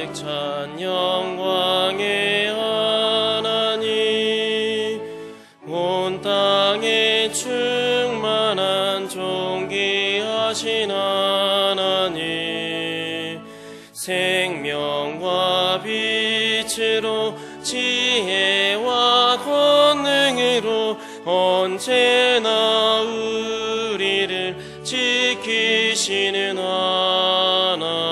가득 찬 영광의 하나님, 온 땅에 충만한 존귀하신 하나님, 생명과 빛으로 지혜와 권능으로 언제나 우리를 지키시는 하나님,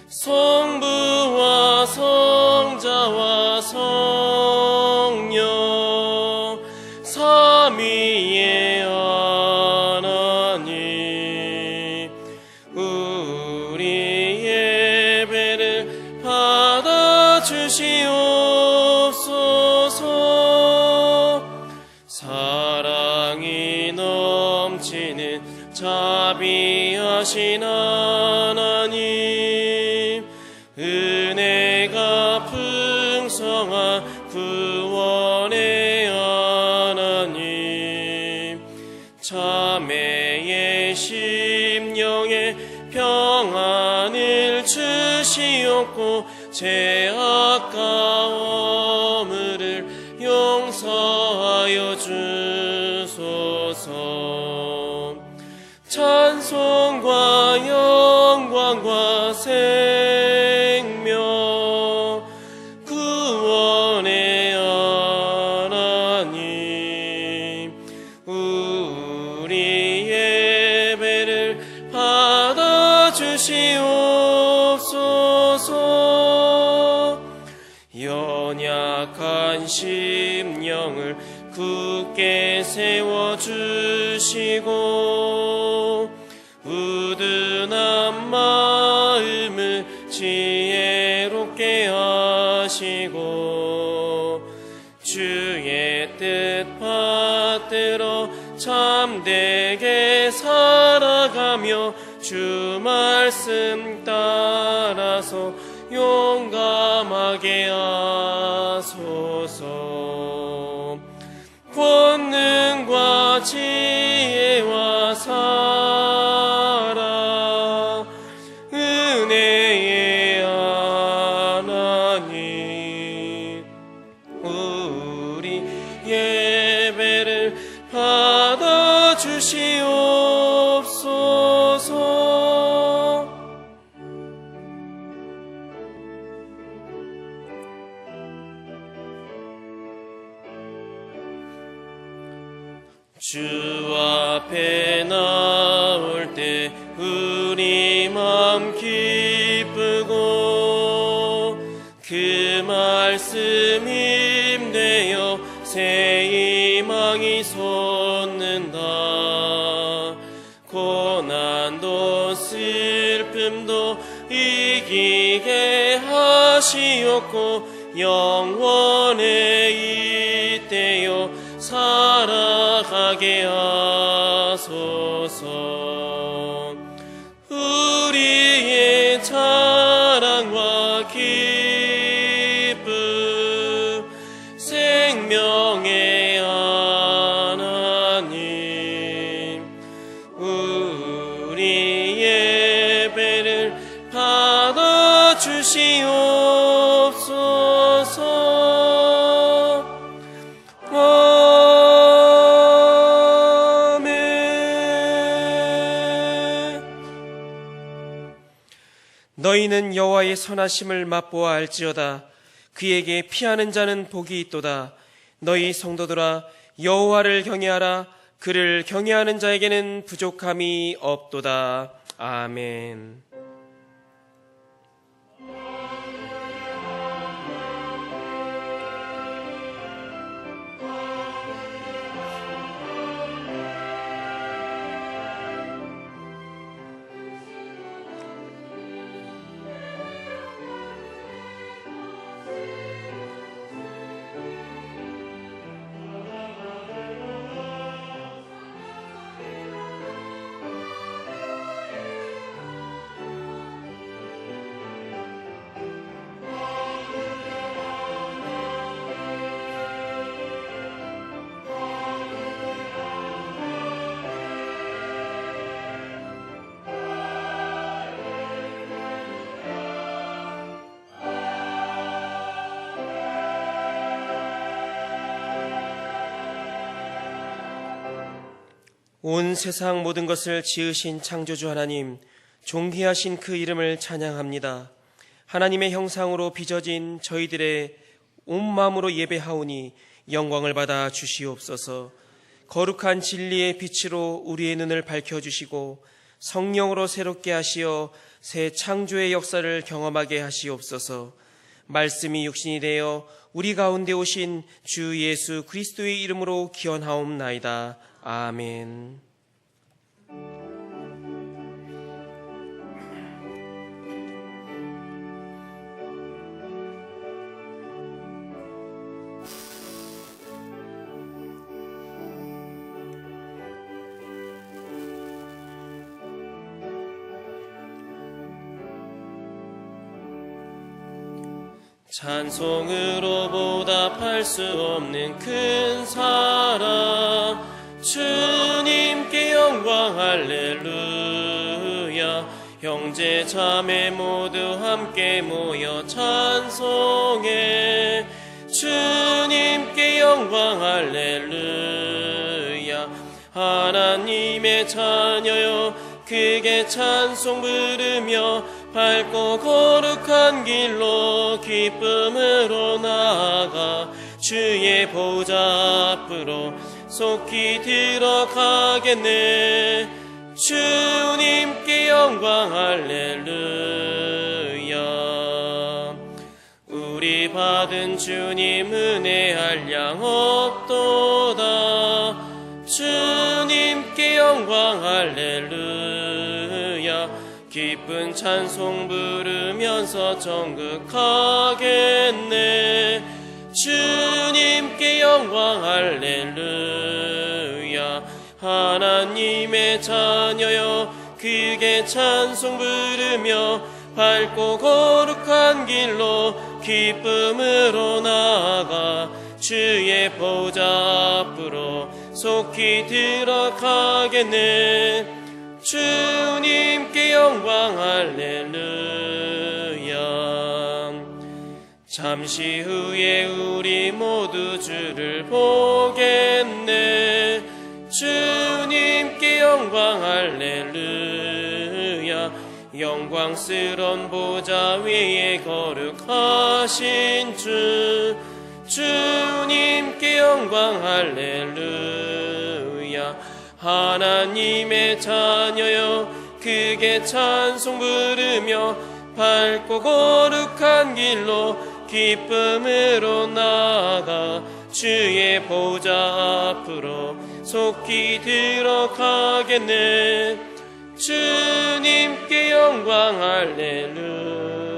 성부와 성자와 성령 삼위의 하나님, 우리 예배를 받아주시옵소서. 사랑이 넘치는 자비하신 하나님, 은혜가 풍성한 구원의 하나님, 자매의 심령에 평안을 주시옵고 죄악과 허물을 용서하여 주소서. 찬송과 영광과 생명 구원의 하나님, 우리 예배를 받아주시옵소서. 연약한 심령을 굳게 세워주시고 우둔한 마음을 지혜롭게 하시고 주의 뜻 받들어 참되게 살아가며 주 말씀 따라서 용감하게 하소서. 권능과 지혜와 사랑 은혜의 하나님, 우리 예배를 받아주시옵소서. 주 앞에 나올 때 우리 맘 기쁘고 그 말씀 힘내어 새 희망이 솟는다. 고난도 슬픔도 이기게 하시옵고 영원에 잇대어 살아가게 하소서. 우리의 자랑과 기쁨 생명의 하나님, 우리 예배를 받아주시옵소서. 너희는 여호와의 선하심을 맛보아 알지어다. 그에게 피하는 자는 복이 있도다. 너희 성도들아, 여호와를 경외하라. 그를 경외하는 자에게는 부족함이 없도다. 아멘. 온 세상 모든 것을 지으신 창조주 하나님, 존귀하신 그 이름을 찬양합니다. 하나님의 형상으로 빚어진 저희들의 온 마음으로 예배하오니 영광을 받아 주시옵소서. 거룩한 진리의 빛으로 우리의 눈을 밝혀주시고 성령으로 새롭게 하시어 새 창조의 역사를 경험하게 하시옵소서. 말씀이 육신이 되어 우리 가운데 오신 주 예수 그리스도의 이름으로 기원하옵나이다. 아멘. 찬송으로 보답할 수 없는 큰 사랑, 주님께 영광 할렐루야. 형제 자매 모두 함께 모여 찬송해. 주님께 영광 할렐루야. 하나님의 자녀여 크게 찬송 부르며 밝고 거룩한 길로 기쁨으로 나아가 주의 보좌 앞으로 속히 들어가겠네. 주님께 영광 할렐루야. 우리 받은 주님 은혜 한량 없도다. 주님께 영광 할렐루야. 기쁜 찬송 부르면서 전국 가겠네. 주님께 영광 할렐루야. 하나님의 자녀여 크게 찬송 부르며 밝고 거룩한 길로 기쁨으로 나아가 주의 보좌 앞으로 속히 들어가겠네. 주님께 영광 할렐루야. 잠시 후에 우리 모두 주를 보겠네. 주님께 영광 할렐루야. 영광스런 보좌 위에 거룩하신 주, 주님께 영광 할렐루야. 하나님의 자녀여 크게 찬송 부르며 밝고 거룩한 길로 기쁨으로 나아가 주의 보좌 앞으로 속히 들어가겠네. 주님께 영광 할렐루야.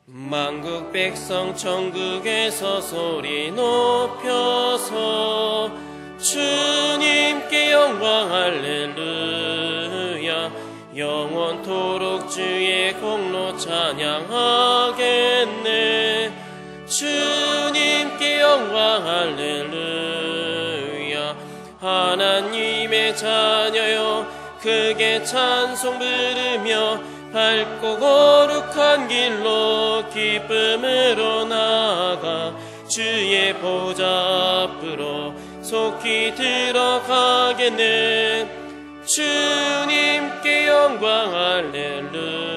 만국 백성 천국에서 소리 높여서 주님께 영광 할렐루야. 영원토록 주의 공로 찬양하겠네. 주님께 영광 할렐루야. 하나님의 자녀여 크게 찬송 부르며 밝고 거룩한 길로 기쁨으로 나아가 주의 보좌 앞으로 속히 들어가겠네. 주님께 영광 할렐루야.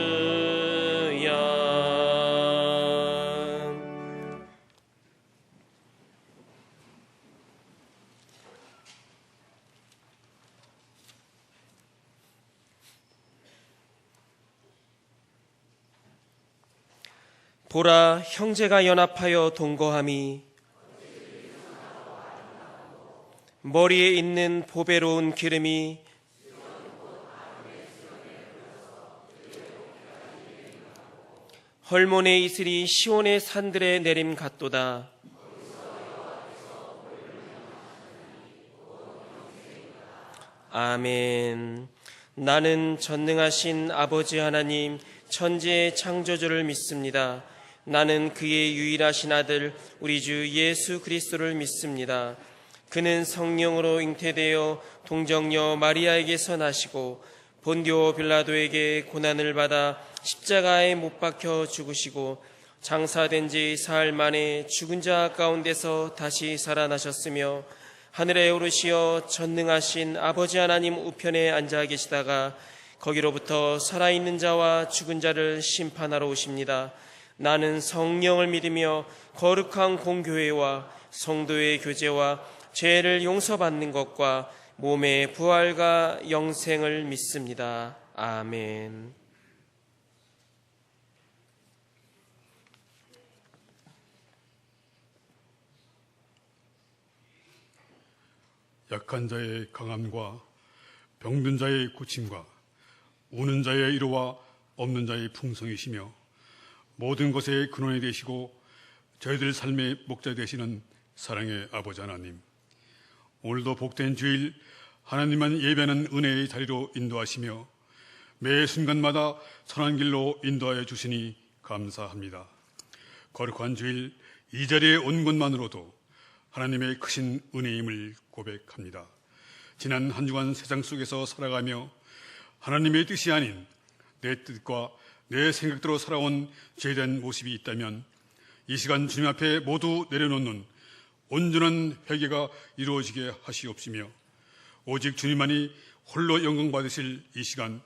보라, 형제가 연합하여 동거함이 머리에 있는 보배로운 기름이 헐몬의 이슬이 시온의 산들에 내림 같도다. 아멘. 나는 전능하신 아버지 하나님 천지의 창조주를 믿습니다. 나는 그의 유일하신 아들 우리 주 예수 그리스도를 믿습니다. 그는 성령으로 잉태되어 동정녀 마리아에게서 나시고 본디오 빌라도에게 고난을 받아 십자가에 못 박혀 죽으시고 장사된 지 사흘 만에 죽은 자 가운데서 다시 살아나셨으며 하늘에 오르시어 전능하신 아버지 하나님 우편에 앉아 계시다가 거기로부터 살아있는 자와 죽은 자를 심판하러 오십니다. 나는 성령을 믿으며 거룩한 공교회와 성도의 교제와 죄를 용서받는 것과 몸의 부활과 영생을 믿습니다. 아멘. 약한 자의 강함과 병든 자의 고침과 우는 자의 위로와 없는 자의 풍성이시며 모든 것의 근원이 되시고 저희들 삶의 목자 되시는 사랑의 아버지 하나님, 오늘도 복된 주일 하나님만 예배하는 은혜의 자리로 인도하시며 매 순간마다 선한 길로 인도하여 주시니 감사합니다. 거룩한 주일 이 자리에 온 것만으로도 하나님의 크신 은혜임을 고백합니다. 지난 한 주간 세상 속에서 살아가며 하나님의 뜻이 아닌 내 뜻과 내 생각대로 살아온 죄에 대한 모습이 있다면 이 시간 주님 앞에 모두 내려놓는 온전한 회개가 이루어지게 하시옵시며 오직 주님만이 홀로 영광 받으실 이 시간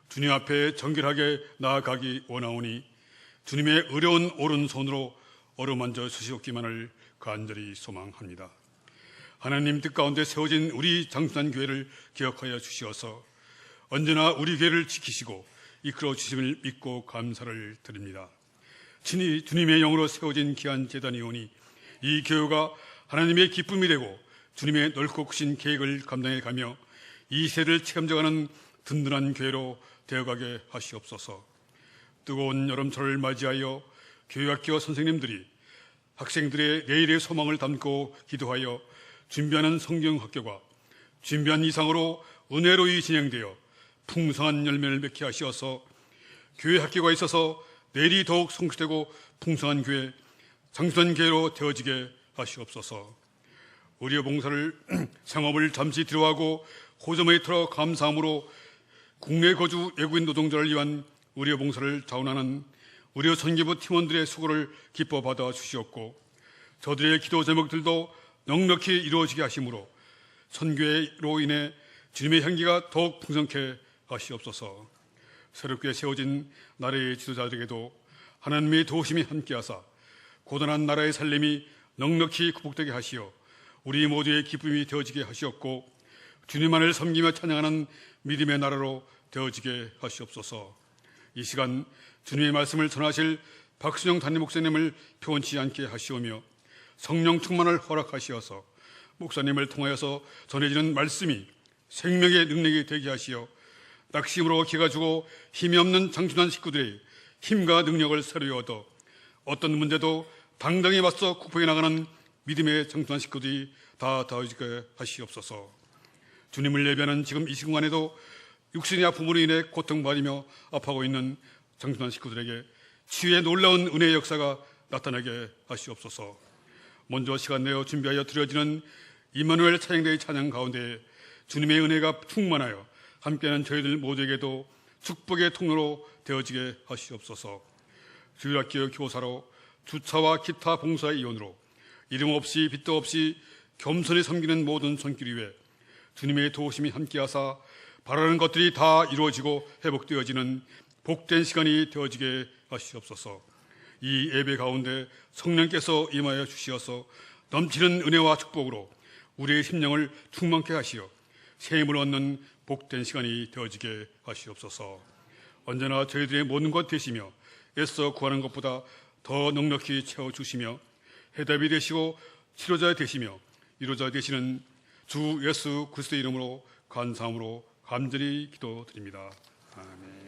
주님 앞에 정결하게 나아가기 원하오니 주님의 의로운 오른손으로 어루만져 주시옵기만을 간절히 소망합니다. 하나님 뜻 가운데 세워진 우리 장수단 교회를 기억하여 주시어서 언제나 우리 교회를 지키시고 이끌어 주심을 믿고 감사를 드립니다. 친히 주님의 영으로 세워진 귀한 제단이오니 이 교회가 하나님의 기쁨이 되고 주님의 넓고 크신 계획을 감당해 가며 이 세대를 체험져가는 든든한 교회로 되어가게 하시옵소서. 뜨거운 여름철을 맞이하여 교육학교 선생님들이 학생들의 내일의 소망을 담고 기도하여 준비하는 성경학교가 준비한 이상으로 은혜로이 진행되어 풍성한 열매를 맺게 하시어서 교회 학교가 있어서 내일이 더욱 성취되고 풍성한 교회, 장수한 교회로 되어지게 하시옵소서. 우리의 봉사를 생업을 잠시 뒤로하고 호점에 틀어 감사함으로 국내 거주 외국인 노동자를 위한 우리의 봉사를 자원하는 우리의 선교부 팀원들의 수고를 기뻐 받아 주시옵고 저들의 기도 제목들도 넉넉히 이루어지게 하심으로 선교로 인해 주님의 향기가 더욱 풍성케 하시옵소서. 새롭게 세워진 나라의 지도자들에게도 하나님의 도우심이 함께하사 고단한 나라의 살림이 넉넉히 구복되게 하시어 우리 모두의 기쁨이 되어지게 하시옵고 주님만을 섬기며 찬양하는 믿음의 나라로 되어지게 하시옵소서. 이 시간 주님의 말씀을 전하실 박순영 담임 목사님을 표원치 않게 하시오며 성령 충만을 허락하시어서 목사님을 통하여서 전해지는 말씀이 생명의 능력이 되게 하시어 낙심으로 기가 주고 힘이 없는 장춘한 식구들의 힘과 능력을 새로이 얻어 어떤 문제도 당당히 맞서 극복해 나가는 믿음의 장춘한 식구들이 다 되어지게 하시옵소서. 주님을 예배하는 지금 이 순간에도 육신의 아픔으로 인해 고통받으며 아파하고 있는 장춘한 식구들에게 치유의 놀라운 은혜의 역사가 나타나게 하시옵소서. 먼저 시간 내어 준비하여 드려지는 임마누엘 찬양대의 찬양 가운데 주님의 은혜가 충만하여 함께하는 저희들 모두에게도 축복의 통로로 되어지게 하시옵소서. 주일학교 교사로 주차와 기타 봉사의 이원으로 이름 없이 빚도 없이 겸손히 섬기는 모든 손길 위에 주님의 도우심이 함께하사 바라는 것들이 다 이루어지고 회복되어지는 복된 시간이 되어지게 하시옵소서. 이 예배 가운데 성령께서 임하여 주시어서 넘치는 은혜와 축복으로 우리의 심령을 충만케 하시어 새 힘을 얻는 복된 시간이 되어지게 하시옵소서. 언제나 저희들의 모든 것 되시며 애써 구하는 것보다 더 넉넉히 채워주시며 해답이 되시고 치료자 되시며 이루자 되시는 주 예수 그리스도의 이름으로 감사함으로 간절히 기도드립니다. 아멘.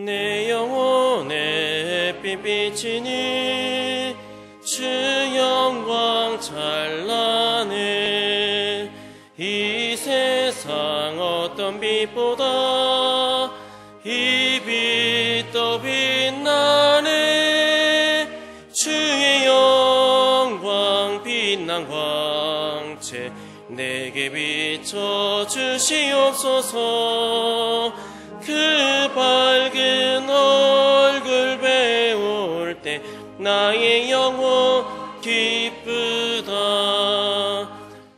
내 영혼의 햇빛 비치니 주 영광 찬란해. 이 세상 어떤 빛보다 이 빛 더 빛나네. 주의 영광 빛난 광채 내게 비춰 주시옵소서. 그 밝은 얼굴 배울 때 나의 영혼 기쁘다.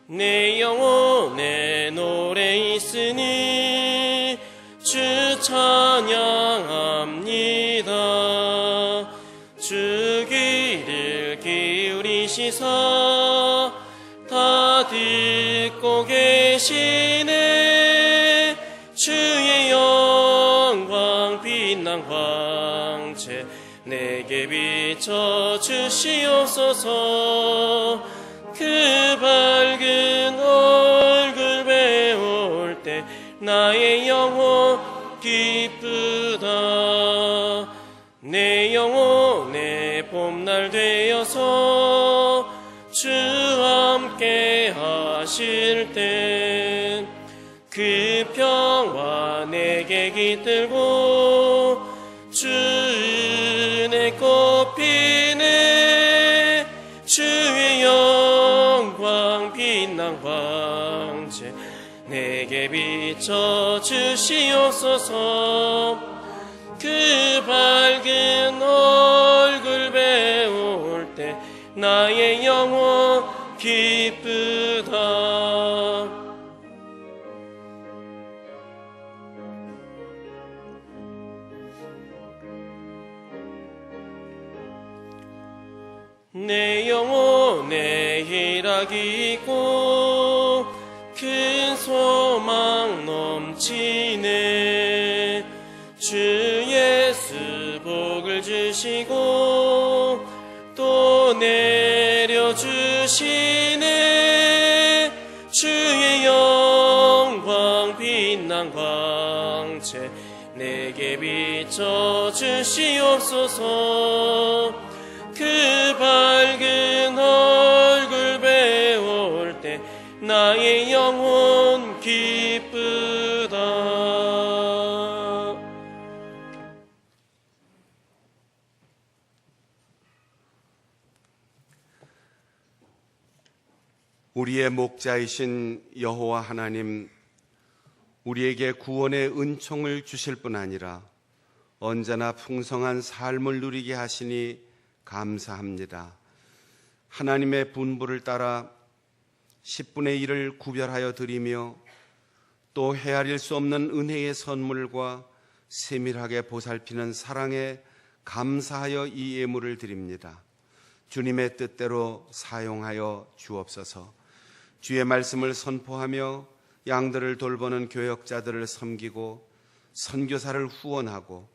내 영혼에 노래 있으니 주 찬양합니다. 주 귀를 기울이시사 다 듣고 계시네. 주의 영광 빛난 광채 내게 비춰 주시옵소서. 그 밝은 얼굴 배울 때 나의 영혼 기쁘다. 내 영혼의 봄날 되어서 주 함께 하실 때 그 평화 내게 깃들고 주 은혜 꽃피네. 주의 영광 빛난 광채 내게 비춰 주시옵소서. 그 밝은 얼굴 배울 때 나의 영혼 기쁘다. 내 영혼에 희락이 있고 큰 소망 넘치네. 주 예수 복을 주시고 또 내려주시네. 주의 영광 빛난 광채 내게 비춰 주시옵소서. 그 밝은 얼굴 배울 때 나의 영혼 기쁘다. 우리의 목자이신 여호와 하나님, 우리에게 구원의 은총을 주실 뿐 아니라 언제나 풍성한 삶을 누리게 하시니 감사합니다. 하나님의 분부를 따라 10분의 1을 구별하여 드리며 또 헤아릴 수 없는 은혜의 선물과 세밀하게 보살피는 사랑에 감사하여 이 예물을 드립니다. 주님의 뜻대로 사용하여 주옵소서. 주의 말씀을 선포하며 양들을 돌보는 교역자들을 섬기고 선교사를 후원하고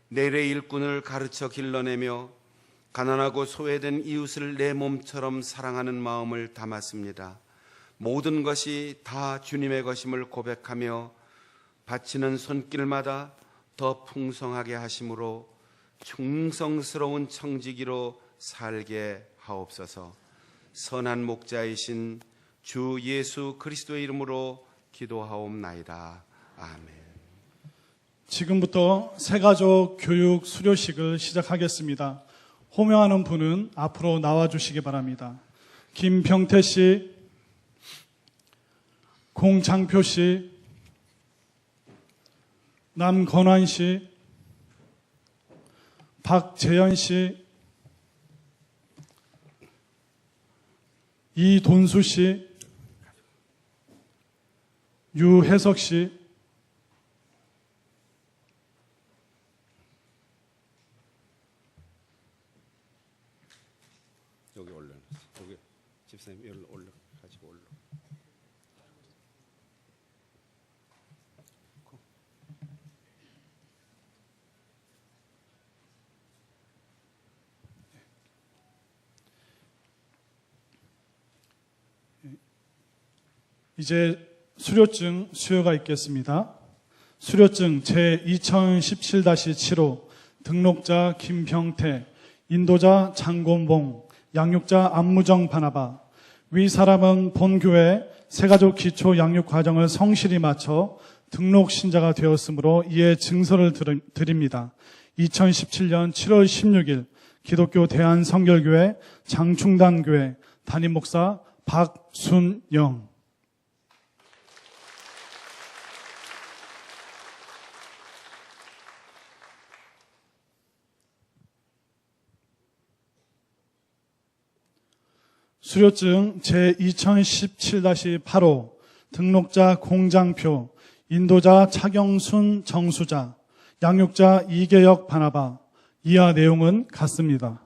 내일의 일꾼을 가르쳐 길러내며 가난하고 소외된 이웃을 내 몸처럼 사랑하는 마음을 담았습니다. 모든 것이 다 주님의 것임을 고백하며 바치는 손길마다 더 풍성하게 하심으로 충성스러운 청지기로 살게 하옵소서. 선한 목자이신 주 예수 그리스도의 이름으로 기도하옵나이다. 아멘. 지금부터 새가족 교육 수료식을 시작하겠습니다. 호명하는 분은 앞으로 나와주시기 바랍니다. 김병태 씨, 공창표 씨, 남건환 씨, 박재현 씨, 이돈수 씨, 유혜석 씨, 여기 올려놨어. 여기 집사님 여기 가지고 올려. 이제 수료증 수여가 있겠습니다. 수료증 제2017-7호 등록자 김병태, 인도자 장곤봉, 양육자 안무정 바나바. 위 사람은 본교회 새가족 기초 양육 과정을 성실히 마쳐 등록 신자가 되었으므로 이에 증서를 드립니다. 2017년 7월 16일 기독교 대한성결교회 장충단교회 담임목사 박순영. 수료증 제2017-8호 등록자 공장표, 인도자 차경순 정수자, 양육자 이계혁 바나바. 이하 내용은 같습니다.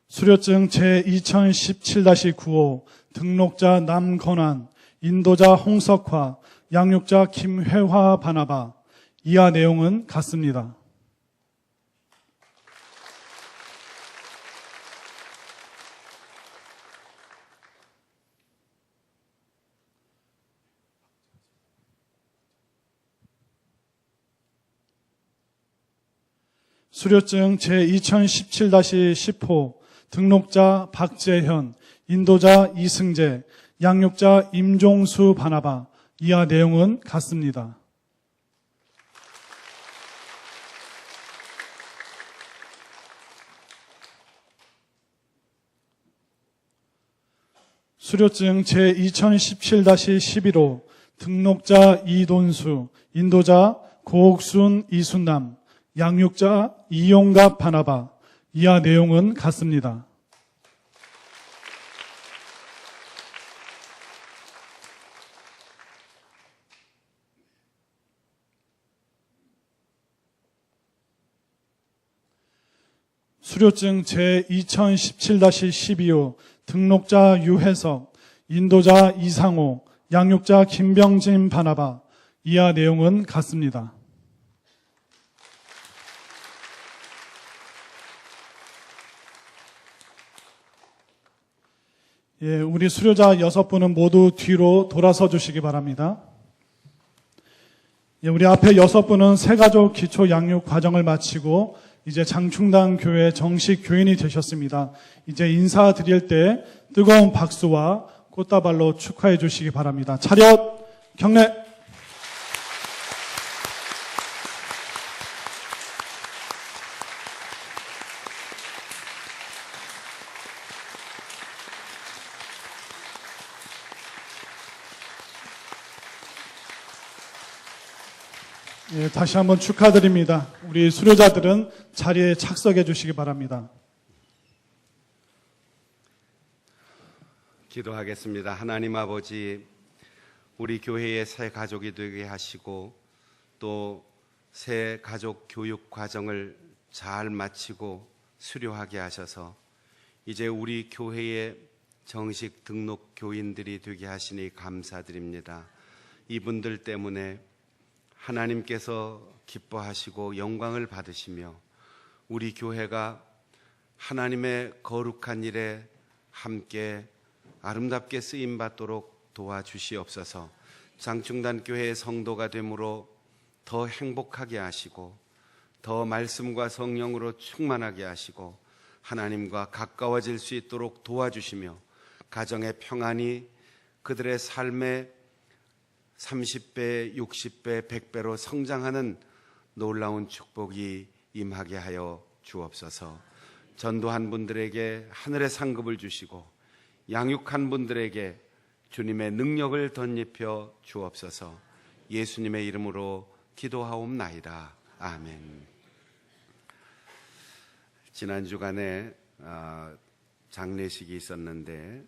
수료증 제2017-9호 등록자 남건환, 인도자 홍석화, 양육자 김회화 바나바. 이하 내용은 같습니다. 수료증 제2017-10호 등록자 박재현, 인도자 이승재, 양육자 임종수 바나바. 이하 내용은 같습니다. 수료증 제2017-11호 등록자 이돈수, 인도자 고옥순 이순남, 양육자 이용갑 바나바. 이하 내용은 같습니다. 수료증 제2017-12호 등록자 유혜석, 인도자 이상호, 양육자 김병진 바나바. 이하 내용은 같습니다. 예, 우리 수료자 6분은 모두 뒤로 돌아서 주시기 바랍니다. 예, 우리 앞에 6분은 새가족 기초 양육 과정을 마치고 이제 장충당 교회 정식 교인이 되셨습니다. 이제 인사드릴 때 뜨거운 박수와 꽃다발로 축하해 주시기 바랍니다. 차렷 경례. 예, 다시 한번 축하드립니다. 우리 수료자들은 자리에 착석해 주시기 바랍니다. 기도하겠습니다. 하나님 아버지, 우리 교회의 새 가족이 되게 하시고 또 새 가족 교육 과정을 잘 마치고 수료하게 하셔서 이제 우리 교회의 정식 등록 교인들이 되게 하시니 감사드립니다. 이분들 때문에 하나님께서 기뻐하시고 영광을 받으시며 우리 교회가 하나님의 거룩한 일에 함께 아름답게 쓰임받도록 도와주시옵소서. 장충단 교회의 성도가 되므로 더 행복하게 하시고 더 말씀과 성령으로 충만하게 하시고 하나님과 가까워질 수 있도록 도와주시며 가정의 평안이 그들의 삶에 30배, 60배, 100배로 성장하는 놀라운 축복이 임하게 하여 주옵소서. 전도한 분들에게 하늘의 상급을 주시고 양육한 분들에게 주님의 능력을 덧입혀 주옵소서. 예수님의 이름으로 기도하옵나이다. 아멘. 지난 주간에 장례식이 있었는데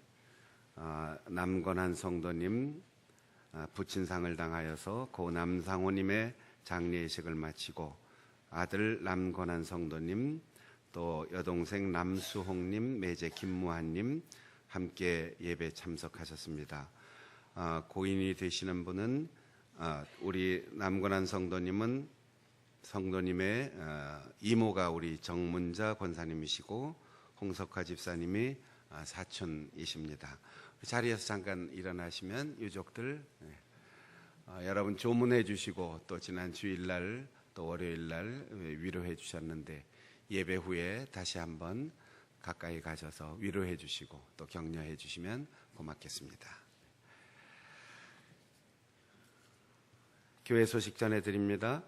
남건한 성도님 부친상을 당하여서 고 남상호님의 장례식을 마치고 아들 남건한 성도님 또 여동생 남수홍님 매제 김무한님 함께 예배 참석하셨습니다. 고인이 되시는 분은 우리 남건한 성도님은 성도님의 이모가 우리 정문자 권사님이시고 홍석화 집사님이 사촌이십니다. 자리에서 잠깐 일어나시면 유족들 여러분 조문해 주시고 또 지난 주일날 또 월요일날 위로해 주셨는데 예배 후에 다시 한번 가까이 가셔서 위로해 주시고 또 격려해 주시면 고맙겠습니다. 교회 소식 전해드립니다.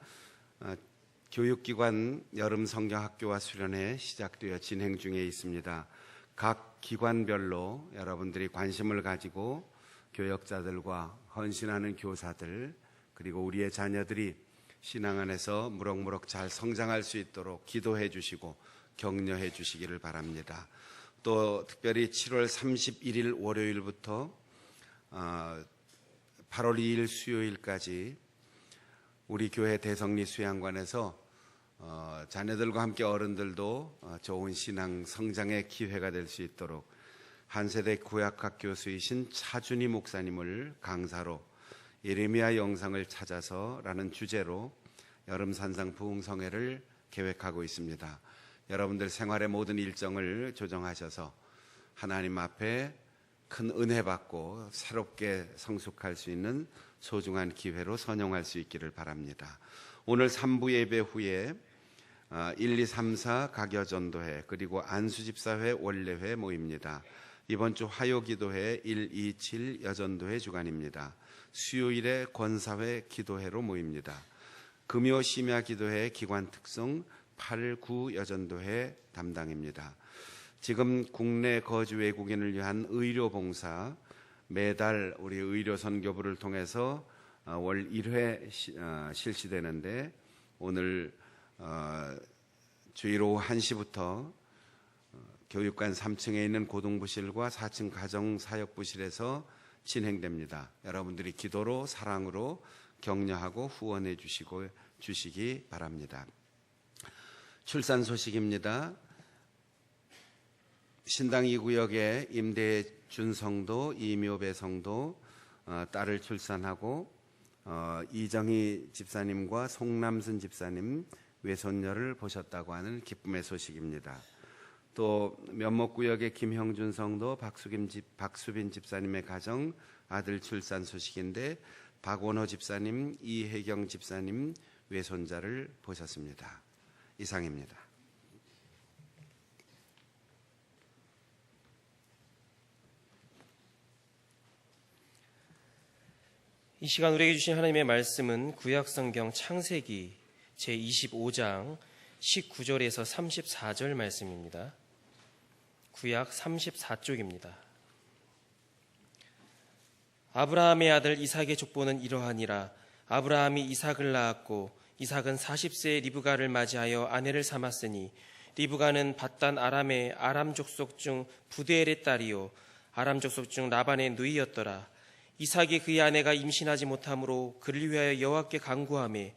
교육기관 여름 성경학교와 수련회 시작되어 진행 중에 있습니다. 각 기관별로 여러분들이 관심을 가지고 교역자들과 헌신하는 교사들 그리고 우리의 자녀들이 신앙 안에서 무럭무럭 잘 성장할 수 있도록 기도해 주시고 격려해 주시기를 바랍니다. 또 특별히 7월 31일 월요일부터 8월 2일 수요일까지 우리 교회 대성리 수양관에서 자녀들과 함께 어른들도 좋은 신앙 성장의 기회가 될 수 있도록 한세대 구약학 교수이신 차준희 목사님을 강사로 예레미야 영상을 찾아서라는 주제로 여름 산상 부흥성회를 계획하고 있습니다. 여러분들 생활의 모든 일정을 조정하셔서 하나님 앞에 큰 은혜 받고 새롭게 성숙할 수 있는 소중한 기회로 선용할 수 있기를 바랍니다. 오늘 3부 예배 후에 1, 2, 3, 4 가겨전도회 그리고 안수집사회 원례회 모입니다. 이번 주 화요기도회 1, 2, 7 여전도회 주간입니다. 수요일에 권사회 기도회로 모입니다. 금요 심야 기도회 기관 특성 8, 9 여전도회 담당입니다. 지금 국내 거주 외국인을 위한 의료 봉사 매달 우리 의료 선교부를 통해서 월 1회 실시되는데 오늘 주일 오후 1시부터 교육관 3층에 있는 고등부실과 4층 가정사역부실에서 진행됩니다. 여러분들이 기도로 사랑으로 격려하고 후원해 주시기 바랍니다. 출산 소식입니다. 신당 2구역의 임대준 성도, 이묘배 성도 딸을 출산하고 이정희 집사님과 송남순 집사님 외손녀를 보셨다고 하는 기쁨의 소식입니다. 또 면목구역의 김형준 성도, 박수빈 집사님의 가정 아들 출산 소식인데 박원호 집사님, 이혜경 집사님 외손자를 보셨습니다. 이상입니다. 이 시간 우리에게 주신 하나님의 말씀은 구약성경 창세기 제25장 19절에서 34절 말씀입니다. 구약 34쪽입니다. 아브라함의 아들 이삭의 족보는 이러하니라. 아브라함이 이삭을 낳았고 이삭은 40세에 리브가를 맞이하여 아내를 삼았으니 리브가는 밧단 아람의 아람 족속 중 부데엘의 딸이요 아람 족속 중 라반의 누이였더라. 이삭이 그의 아내가 임신하지 못하므로 그를 위하여 여호와께 간구하매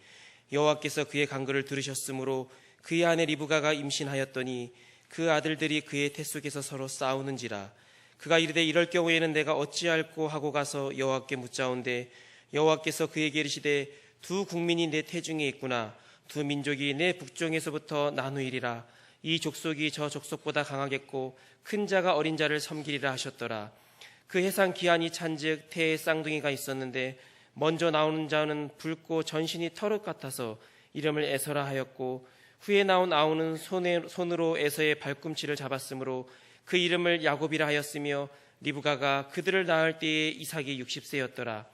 여호와께서 그의 간구를 들으셨으므로 그의 아내 리브가가 임신하였더니 그 아들들이 그의 태 속에서 서로 싸우는지라. 그가 이르되 이럴 경우에는 내가 어찌할꼬 하고 가서 여호와께 묻자온데 여호와께서 그에게 이르시되 두 국민이 내 태중에 있구나. 두 민족이 내 북쪽에서부터 나누이리라. 이 족속이 저 족속보다 강하겠고 큰 자가 어린 자를 섬기리라 하셨더라. 그 해상 기한이 찬즉 태에 쌍둥이가 있었는데 먼저 나오는 자는 붉고 전신이 털옷 같아서 이름을 에서라 하였고 후에 나온 아우는 손으로 에서의 발꿈치를 잡았으므로 그 이름을 야곱이라 하였으며 리브가가 그들을 낳을 때에 이삭이 60세였더라.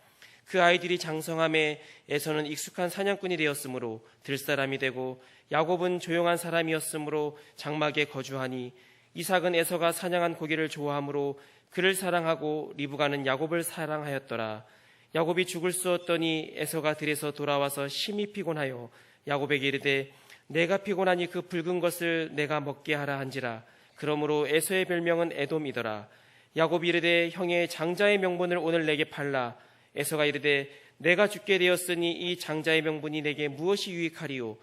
그 아이들이 장성함에 에서는 익숙한 사냥꾼이 되었으므로 들사람이 되고 야곱은 조용한 사람이었으므로 장막에 거주하니 이삭은 에서가 사냥한 고기를 좋아하므로 그를 사랑하고 리브가는 야곱을 사랑하였더라. 야곱이 죽을 쑤었더니 에서가 들에서 돌아와서 심히 피곤하여 야곱에게 이르되 내가 피곤하니 그 붉은 것을 내가 먹게 하라 한지라. 그러므로 에서의 별명은 에돔이더라. 야곱이 이르되 형의 장자의 명분을 오늘 내게 팔라. 에서가 이르되 내가 죽게 되었으니 이 장자의 명분이 내게 무엇이 유익하리요.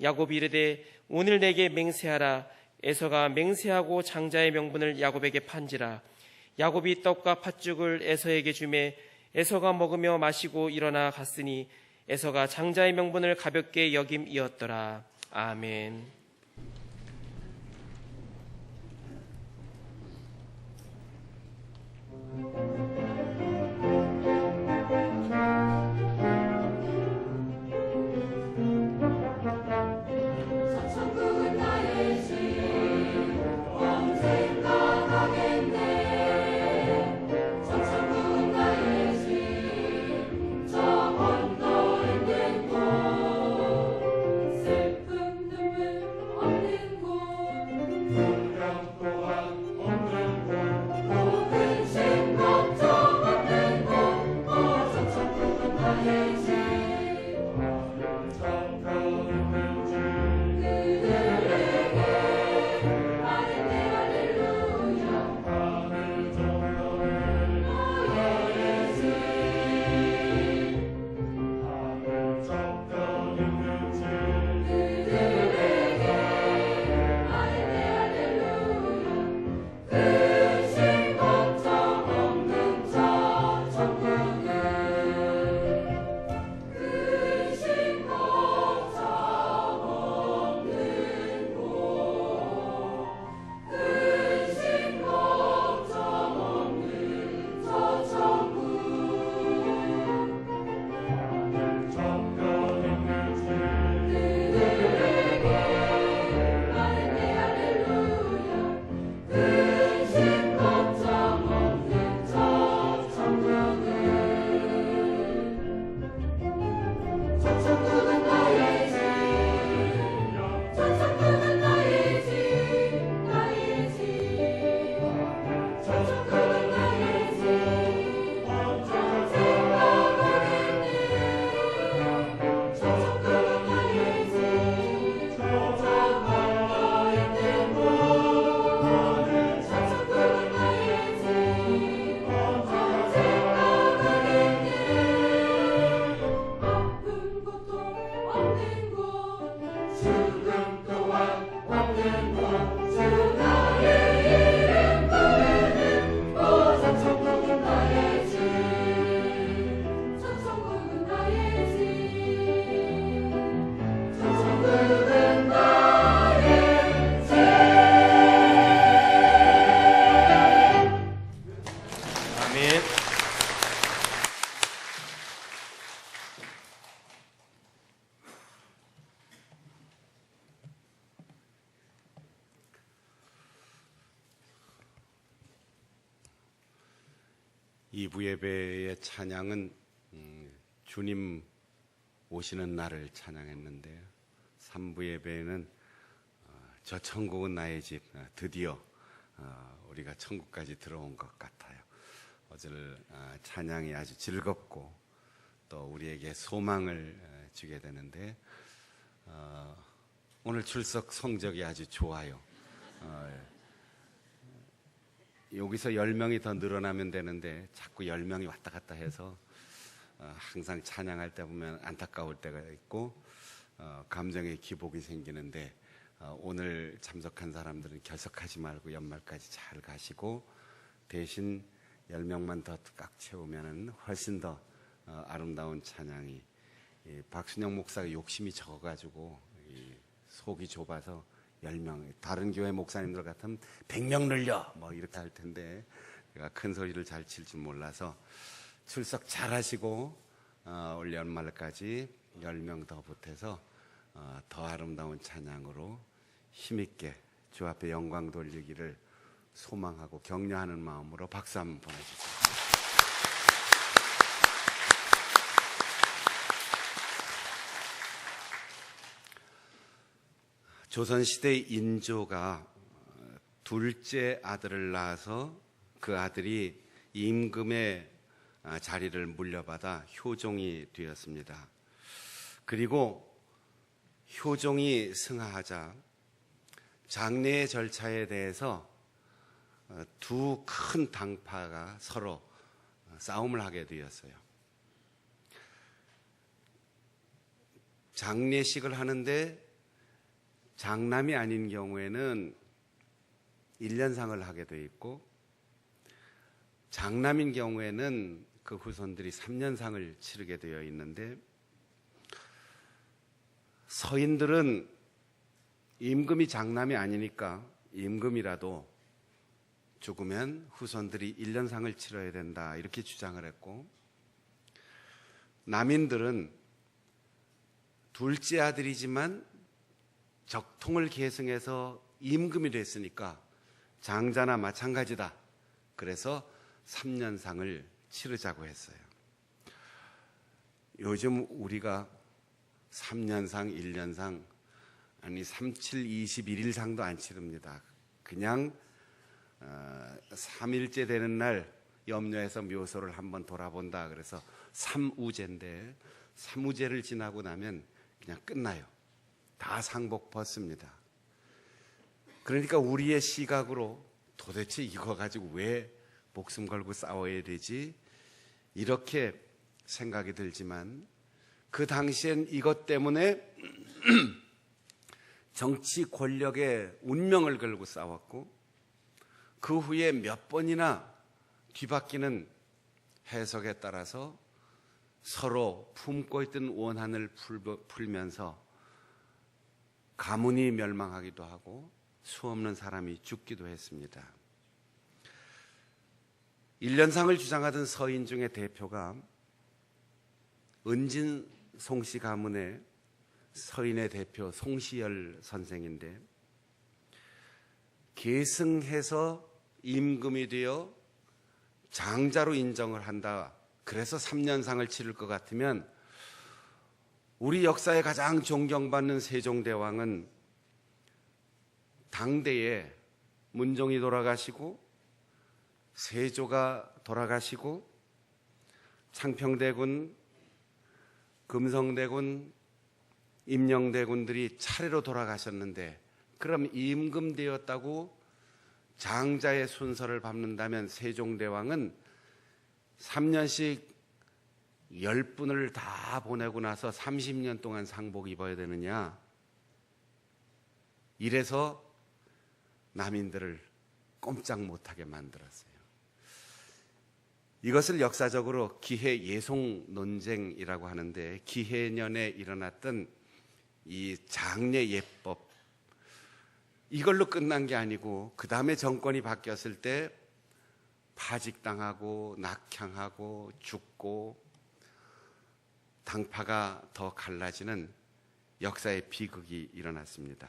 야곱이 이르되 오늘 내게 맹세하라. 에서가 맹세하고 장자의 명분을 야곱에게 판지라. 야곱이 떡과 팥죽을 에서에게 주매 에서가 먹으며 마시고 일어나 갔으니 에서가 장자의 명분을 가볍게 여김이었더라. 아멘. 천국은 나의 집 언젠가 가겠네. 천국은 나의 집 저 언덕 있는 곳 슬픔 눈물 없는 곳 불량 또한 없는 곳 모든 심 걱정 없는 곳 저 천국은 나의 집 이부 예배의 찬양은 주님 오시는 날을 찬양했는데 3부 예배에는 저 천국은 나의 집, 드디어 우리가 천국까지 들어온 것 같아요. 어제를 찬양이 아주 즐겁고 또 우리에게 소망을 주게 되는데 오늘 출석 성적이 아주 좋아요. 여기서 10명이 더 늘어나면 되는데 자꾸 10명이 왔다 갔다 해서 항상 찬양할 때 보면 안타까울 때가 있고 감정의 기복이 생기는데 오늘 참석한 사람들은 결석하지 말고 연말까지 잘 가시고 대신 10명만 더 꽉 채우면 훨씬 더 아름다운 찬양이 박순영 목사가 욕심이 적어가지고 속이 좁아서 10명, 다른 교회 목사님들 같으면 100명 늘려 뭐 이렇게 할 텐데 제가 큰 소리를 잘 칠 줄 몰라서 출석 잘 하시고 올 연말까지 10명 더 보태서 더 아름다운 찬양으로 힘있게 주 앞에 영광 돌리기를 소망하고 격려하는 마음으로 박수 한번 보내주세요. 조선시대 인조가 둘째 아들을 낳아서 그 아들이 임금의 자리를 물려받아 효종이 되었습니다. 그리고 효종이 승하하자 장례의 절차에 대해서 두 큰 당파가 서로 싸움을 하게 되었어요. 장례식을 하는데 장남이 아닌 경우에는 1년상을 하게 되어 있고 장남인 경우에는 그 후손들이 3년상을 치르게 되어 있는데 서인들은 임금이 장남이 아니니까 임금이라도 죽으면 후손들이 1년상을 치러야 된다 이렇게 주장을 했고, 남인들은 둘째 아들이지만 적통을 계승해서 임금이 됐으니까 장자나 마찬가지다. 그래서 3년상을 치르자고 했어요. 요즘 우리가 3년상, 1년상, 아니 37, 21일상도 안 치릅니다. 그냥 3일째 되는 날 염려해서 묘소를 한번 돌아본다. 그래서 삼우제인데, 삼우제를 지나고 나면 그냥 끝나요. 다 상복 벗습니다. 그러니까 우리의 시각으로 도대체 이거 가지고 왜 목숨 걸고 싸워야 되지? 이렇게 생각이 들지만, 그 당시엔 이것 때문에 정치 권력의 운명을 걸고 싸웠고, 그 후에 몇 번이나 뒤바뀌는 해석에 따라서 서로 품고 있던 원한을 풀면서 가문이 멸망하기도 하고 수없는 사람이 죽기도 했습니다. 1년상을 주장하던 서인 중의 대표가 은진 송씨 가문의 서인의 대표 송시열 선생인데, 계승해서 임금이 되어 장자로 인정을 한다. 그래서 3년상을 치를 것 같으면 우리 역사에 가장 존경받는 세종대왕은 당대에 문종이 돌아가시고 세조가 돌아가시고 창평대군, 금성대군, 임영대군들이 차례로 돌아가셨는데, 그럼 임금되었다고 장자의 순서를 밟는다면 세종대왕은 3년씩 10분을 다 보내고 나서 30년 동안 상복 입어야 되느냐? 이래서 남인들을 꼼짝 못하게 만들었어요. 이것을 역사적으로 기해 예송 논쟁이라고 하는데, 기해년에 일어났던 이 장례 예법, 이걸로 끝난 게 아니고 그 다음에 정권이 바뀌었을 때 파직당하고 낙향하고 죽고 당파가 더 갈라지는 역사의 비극이 일어났습니다.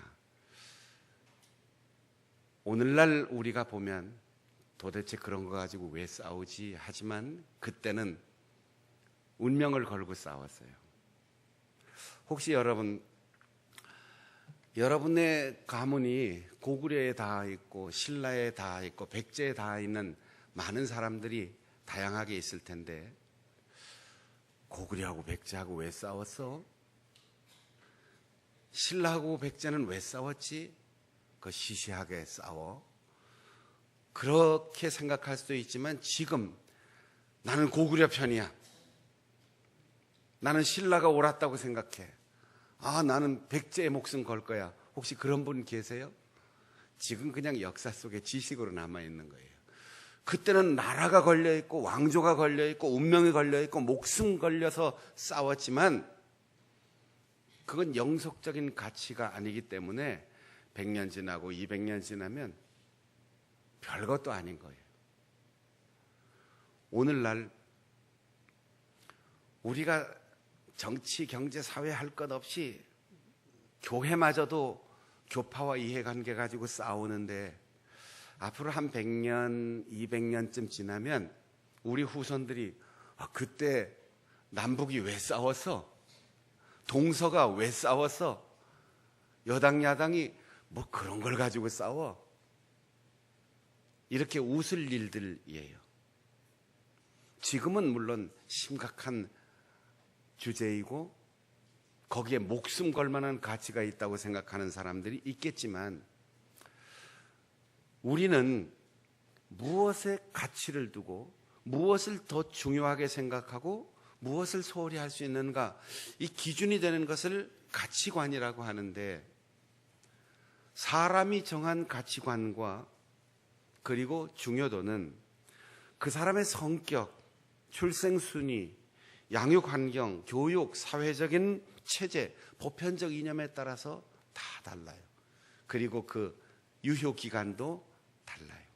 오늘날 우리가 보면 도대체 그런 거 가지고 왜 싸우지? 하지만 그때는 운명을 걸고 싸웠어요. 혹시 여러분의 가문이 고구려에 닿아 있고 신라에 닿아 있고 백제에 닿아 있는 많은 사람들이 다양하게 있을 텐데, 고구려하고 백제하고 왜 싸웠어? 신라하고 백제는 왜 싸웠지? 그 시시하게 싸워. 그렇게 생각할 수도 있지만, 지금 나는 고구려 편이야, 나는 신라가 옳았다고 생각해, 나는 백제의 목숨 걸 거야, 혹시 그런 분 계세요? 지금 그냥 역사 속에 지식으로 남아있는 거예요. 그때는 나라가 걸려있고 왕조가 걸려있고 운명이 걸려있고 목숨 걸려서 싸웠지만, 그건 영속적인 가치가 아니기 때문에 100년 지나고 200년 지나면 별것도 아닌 거예요. 오늘날 우리가 정치, 경제, 사회 할 것 없이 교회마저도 교파와 이해관계 가지고 싸우는데, 앞으로 한 100년, 200년쯤 지나면 우리 후손들이 그때 남북이 왜 싸웠어? 동서가 왜 싸웠어? 여당, 야당이 뭐 그런 걸 가지고 싸워? 이렇게 웃을 일들이에요. 지금은 물론 심각한 주제이고 거기에 목숨 걸 만한 가치가 있다고 생각하는 사람들이 있겠지만, 우리는 무엇에 가치를 두고 무엇을 더 중요하게 생각하고 무엇을 소홀히 할 수 있는가, 이 기준이 되는 것을 가치관이라고 하는데, 사람이 정한 가치관과 그리고 중요도는 그 사람의 성격, 출생 순위, 양육 환경, 교육, 사회적인 체제, 보편적 이념에 따라서 다 달라요. 그리고 그 유효 기간도 달라요.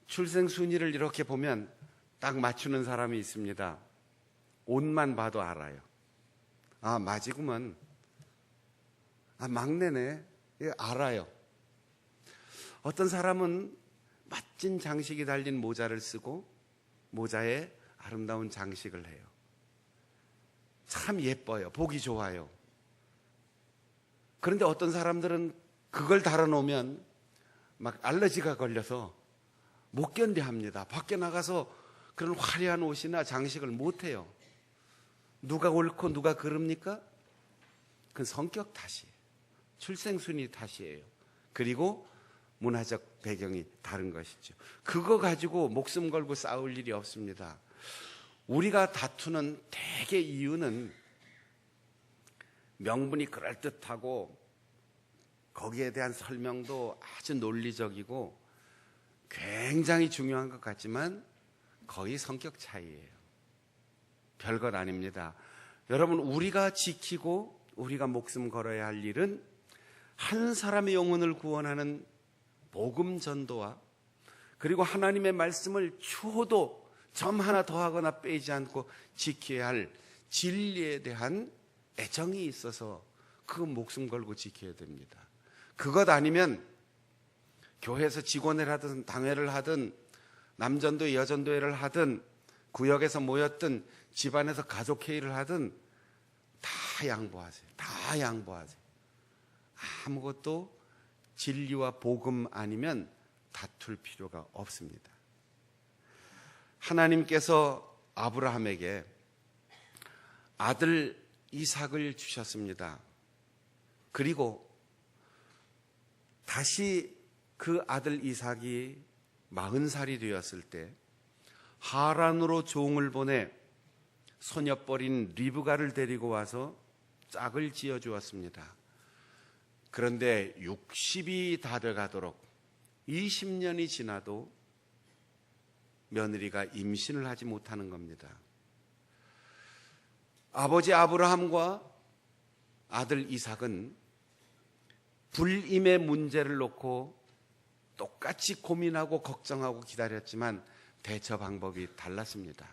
출생 순위를 이렇게 보면 딱 맞추는 사람이 있습니다. 옷만 봐도 알아요. 아, 맞이구먼. 아, 막내네. 알아요. 어떤 사람은 멋진 장식이 달린 모자를 쓰고 모자에 아름다운 장식을 해요. 참 예뻐요. 보기 좋아요. 그런데 어떤 사람들은 그걸 달아놓으면 막 알러지가 걸려서 못 견뎌합니다. 밖에 나가서 그런 화려한 옷이나 장식을 못 해요. 누가 옳고 누가 그릅니까? 그건 성격 탓이에요. 출생순위 탓이에요. 그리고 문화적 배경이 다른 것이죠. 그거 가지고 목숨 걸고 싸울 일이 없습니다. 우리가 다투는 대개 이유는 명분이 그럴듯하고 거기에 대한 설명도 아주 논리적이고 굉장히 중요한 것 같지만 거의 성격 차이예요. 별것 아닙니다. 여러분, 우리가 지키고 우리가 목숨 걸어야 할 일은 한 사람의 영혼을 구원하는 복음 전도와 그리고 하나님의 말씀을 추호도 점 하나 더하거나 빼지 않고 지켜야 할 진리에 대한 애정이 있어서 그 목숨 걸고 지켜야 됩니다. 그것 아니면 교회에서 직원을 하든 당회를 하든 남전도회 여전도회를 하든 구역에서 모였든 집안에서 가족회의를 하든 다 양보하세요. 다 양보하세요. 아무것도 진리와 복음 아니면 다툴 필요가 없습니다. 하나님께서 아브라함에게 아들 이삭을 주셨습니다. 그리고 다시 그 아들 이삭이 40살이 되었을 때 하란으로 종을 보내 소녀뻘인 리브가를 데리고 와서 짝을 지어 주었습니다. 그런데 60이 다 돼가도록 20년이 지나도 며느리가 임신을 하지 못하는 겁니다. 아버지 아브라함과 아들 이삭은 불임의 문제를 놓고 똑같이 고민하고 걱정하고 기다렸지만 대처 방법이 달랐습니다.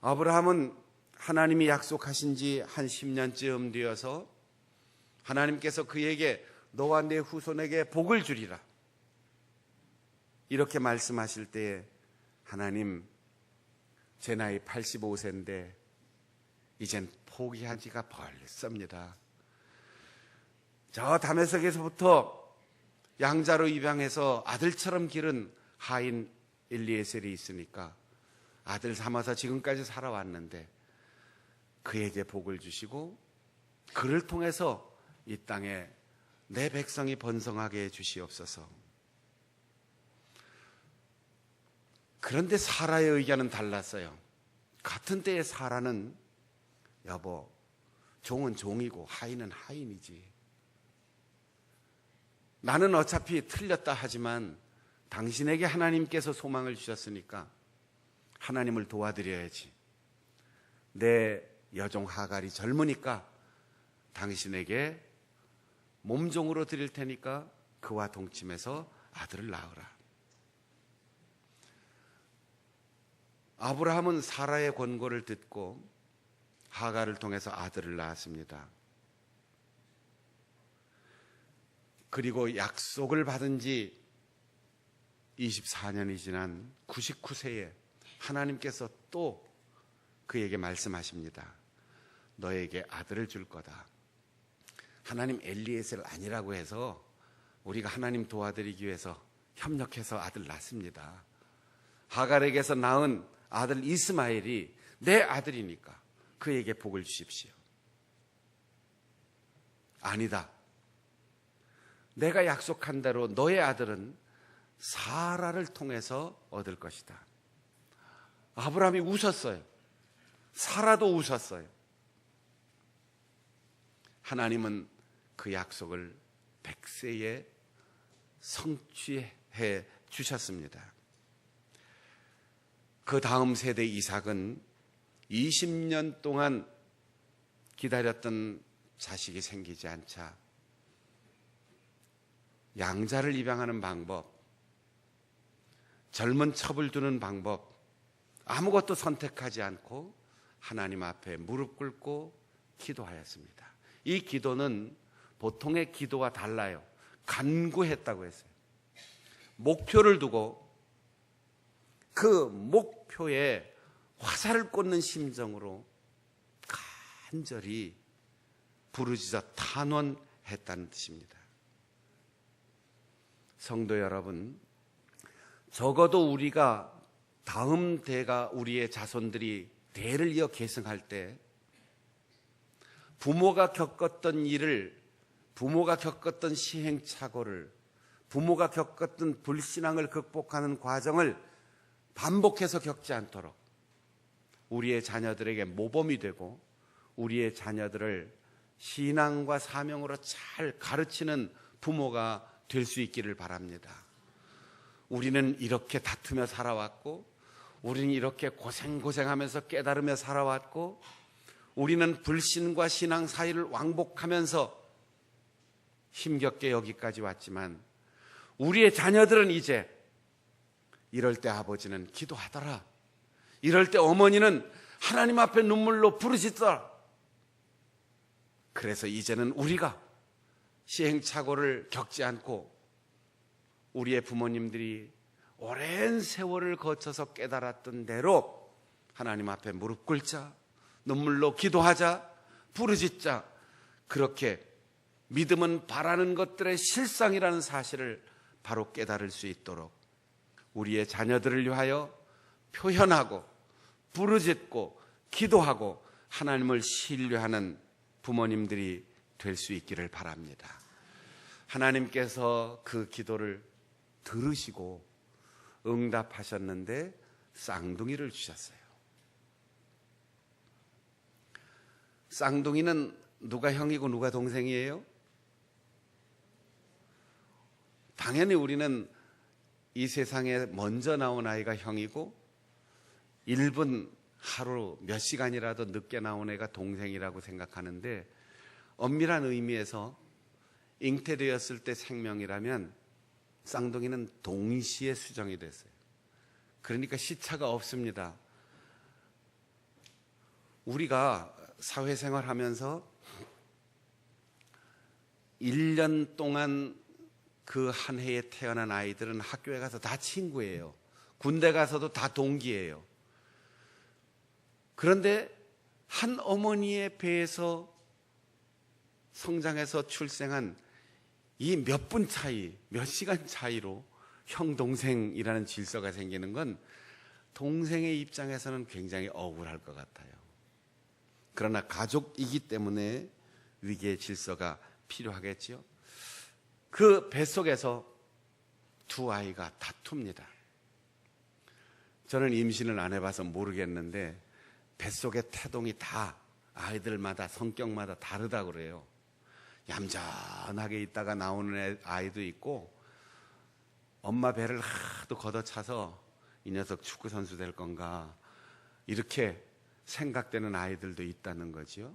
아브라함은 하나님이 약속하신 지 한 10년쯤 되어서 하나님께서 그에게 너와 내 후손에게 복을 주리라 이렇게 말씀하실 때에 하나님, 제 나이 85세인데 이젠 포기하기가 벌써입니다. 저 다메섹에서부터 양자로 입양해서 아들처럼 기른 하인 엘리에셀이 있으니까 아들 삼아서 지금까지 살아왔는데 그에게 복을 주시고 그를 통해서 이 땅에 내 백성이 번성하게 해 주시옵소서. 그런데 사라의 의견은 달랐어요. 같은 때의 사라는 여보, 종은 종이고 하인은 하인이지. 나는 어차피 틀렸다 하지만 당신에게 하나님께서 소망을 주셨으니까 하나님을 도와드려야지. 내 여종 하갈이 젊으니까 당신에게 몸종으로 드릴 테니까 그와 동침해서 아들을 낳으라. 아브라함은 사라의 권고를 듣고 하갈을 통해서 아들을 낳았습니다. 그리고 약속을 받은 지 24년이 지난 99세에 하나님께서 또 그에게 말씀하십니다. 너에게 아들을 줄 거다. 하나님 엘리에셀 아니라고 해서 우리가 하나님 도와드리기 위해서 협력해서 아들 낳습니다. 하갈에게서 낳은 아들 이스마엘이 내 아들이니까 그에게 복을 주십시오. 아니다. 내가 약속한 대로 너의 아들은 사라를 통해서 얻을 것이다. 아브라함이 웃었어요. 사라도 웃었어요. 하나님은 그 약속을 100세에 성취해 주셨습니다. 그 다음 세대 이삭은 20년 동안 기다렸던 자식이 생기지 않자 양자를 입양하는 방법, 젊은 첩을 두는 방법, 아무것도 선택하지 않고 하나님 앞에 무릎 꿇고 기도하였습니다. 이 기도는 보통의 기도와 달라요. 간구했다고 했어요. 목표를 두고 그 목표에 화살을 꽂는 심정으로 간절히 부르짖어 탄원했다는 뜻입니다. 성도 여러분, 적어도 우리가 다음 대가 우리의 자손들이 대를 이어 계승할 때 부모가 겪었던 일을, 부모가 겪었던 시행착오를, 부모가 겪었던 불신앙을 극복하는 과정을 반복해서 겪지 않도록 우리의 자녀들에게 모범이 되고 우리의 자녀들을 신앙과 사명으로 잘 가르치는 부모가 될 수 있기를 바랍니다. 우리는 이렇게 다투며 살아왔고, 우리는 이렇게 고생하면서 깨달으며 살아왔고, 우리는 불신과 신앙 사이를 왕복하면서 힘겹게 여기까지 왔지만, 우리의 자녀들은 이제 이럴 때 아버지는 기도하더라, 이럴 때 어머니는 하나님 앞에 눈물로 부르짖더라. 그래서 이제는 우리가 시행착오를 겪지 않고 우리의 부모님들이 오랜 세월을 거쳐서 깨달았던 대로 하나님 앞에 무릎 꿇자, 눈물로 기도하자, 부르짖자, 그렇게 믿음은 바라는 것들의 실상이라는 사실을 바로 깨달을 수 있도록 우리의 자녀들을 위하여 표현하고 부르짖고 기도하고 하나님을 신뢰하는 부모님들이 될 수 있기를 바랍니다. 하나님께서 그 기도를 들으시고 응답하셨는데 쌍둥이를 주셨어요. 쌍둥이는 누가 형이고 누가 동생이에요? 당연히 우리는 이 세상에 먼저 나온 아이가 형이고 1분 하루 몇 시간이라도 늦게 나온 애가 동생이라고 생각하는데, 엄밀한 의미에서 잉태되었을 때 생명이라면 쌍둥이는 동시에 수정이 됐어요. 그러니까 시차가 없습니다. 우리가 사회생활하면서 1년 동안 그 한 해에 태어난 아이들은 학교에 가서 다 친구예요. 군대 가서도 다 동기예요. 그런데 한 어머니의 배에서 성장해서 출생한 이 몇 분 차이, 몇 시간 차이로 형, 동생이라는 질서가 생기는 건 동생의 입장에서는 굉장히 억울할 것 같아요. 그러나 가족이기 때문에 위계의 질서가 필요하겠지요. 그 뱃속에서 두 아이가 다툽니다. 저는 임신을 안 해봐서 모르겠는데 뱃속의 태동이 다 아이들마다 성격마다 다르다고 그래요. 얌전하게 있다가 나오는 아이도 있고, 엄마 배를 하도 걷어차서 이 녀석 축구 선수 될 건가 이렇게 생각되는 아이들도 있다는 거지요.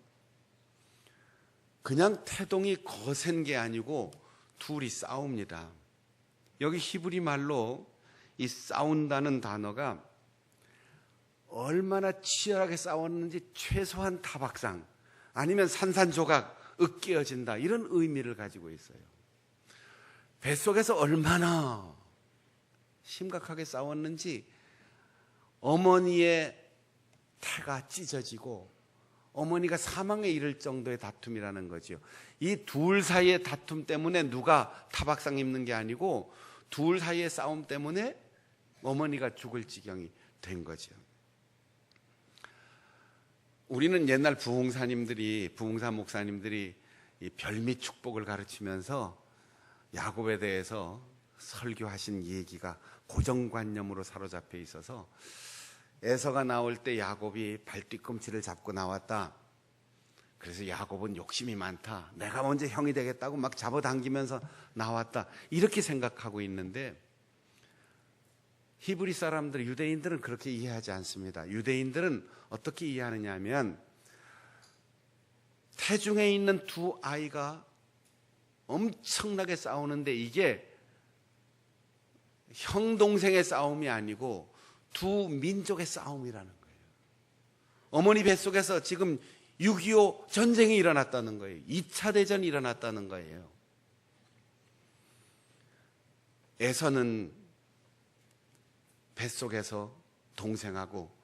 그냥 태동이 거센 게 아니고 둘이 싸웁니다. 여기 히브리 말로 이 싸운다는 단어가 얼마나 치열하게 싸웠는지 최소한 타박상 아니면 산산조각 으깨어진다, 이런 의미를 가지고 있어요. 뱃속에서 얼마나 심각하게 싸웠는지 어머니의 태가 찢어지고 어머니가 사망에 이를 정도의 다툼이라는 거죠. 이 둘 사이의 다툼 때문에 누가 타박상 입는 게 아니고 둘 사이의 싸움 때문에 어머니가 죽을 지경이 된 거죠. 우리는 옛날 부흥사 목사님들이 이 별미 축복을 가르치면서 야곱에 대해서 설교하신 얘기가 고정관념으로 사로잡혀 있어서, 에서가 나올 때 야곱이 발뒤꿈치를 잡고 나왔다. 그래서 야곱은 욕심이 많다, 내가 먼저 형이 되겠다고 막 잡아당기면서 나왔다, 이렇게 생각하고 있는데 히브리 사람들, 유대인들은 그렇게 이해하지 않습니다. 유대인들은 어떻게 이해하느냐 하면 태중에 있는 두 아이가 엄청나게 싸우는데 이게 형 동생의 싸움이 아니고 두 민족의 싸움이라는 거예요. 어머니 뱃속에서 지금 6.25 전쟁이 일어났다는 거예요. 2차 대전이 일어났다는 거예요. 에서는 뱃속에서 동생하고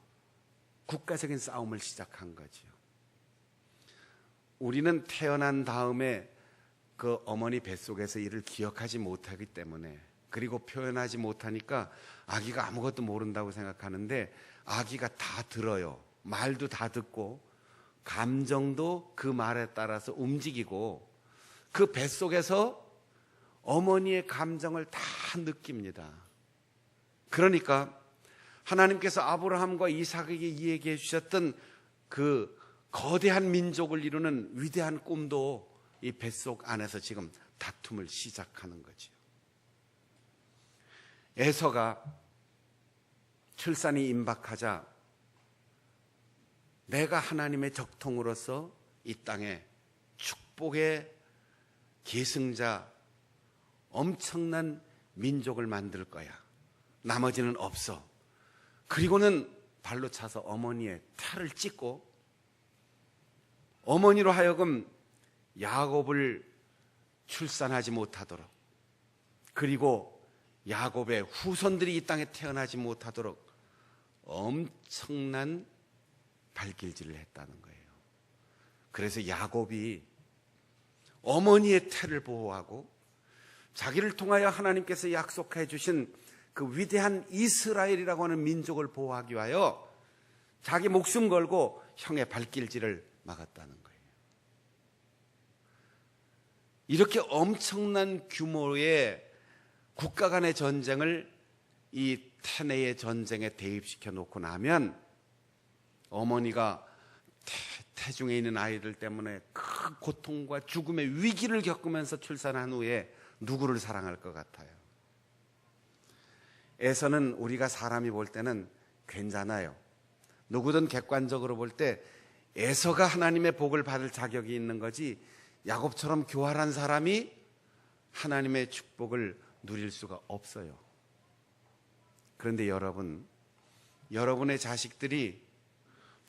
국가적인 싸움을 시작한 거죠. 우리는 태어난 다음에 그 어머니 뱃속에서 이를 기억하지 못하기 때문에, 그리고 표현하지 못하니까 아기가 아무것도 모른다고 생각하는데 아기가 다 들어요. 말도 다 듣고 감정도 그 말에 따라서 움직이고 그 뱃속에서 어머니의 감정을 다 느낍니다. 그러니까 하나님께서 아브라함과 이삭에게 얘기해 주셨던 그 거대한 민족을 이루는 위대한 꿈도 이 뱃속 안에서 지금 다툼을 시작하는 거죠. 에서가 출산이 임박하자 내가 하나님의 적통으로서 이 땅에 축복의 계승자, 엄청난 민족을 만들 거야. 나머지는 없어. 그리고는 발로 차서 어머니의 탈을 찢고 어머니로 하여금 야곱을 출산하지 못하도록, 그리고 야곱의 후손들이 이 땅에 태어나지 못하도록 엄청난 발길질을 했다는 거예요. 그래서 야곱이 어머니의 태를 보호하고 자기를 통하여 하나님께서 약속해 주신 그 위대한 이스라엘이라고 하는 민족을 보호하기 위하여 자기 목숨 걸고 형의 발길질을 막았다는 거예요. 이렇게 엄청난 규모의 국가 간의 전쟁을 이 테네의 전쟁에 대입시켜 놓고 나면 어머니가 태중에 있는 아이들 때문에 큰 고통과 죽음의 위기를 겪으면서 출산한 후에 누구를 사랑할 것 같아요? 에서는 우리가 사람이 볼 때는 괜찮아요. 누구든 객관적으로 볼 때 에서가 하나님의 복을 받을 자격이 있는 거지, 야곱처럼 교활한 사람이 하나님의 축복을 누릴 수가 없어요. 그런데 여러분의 자식들이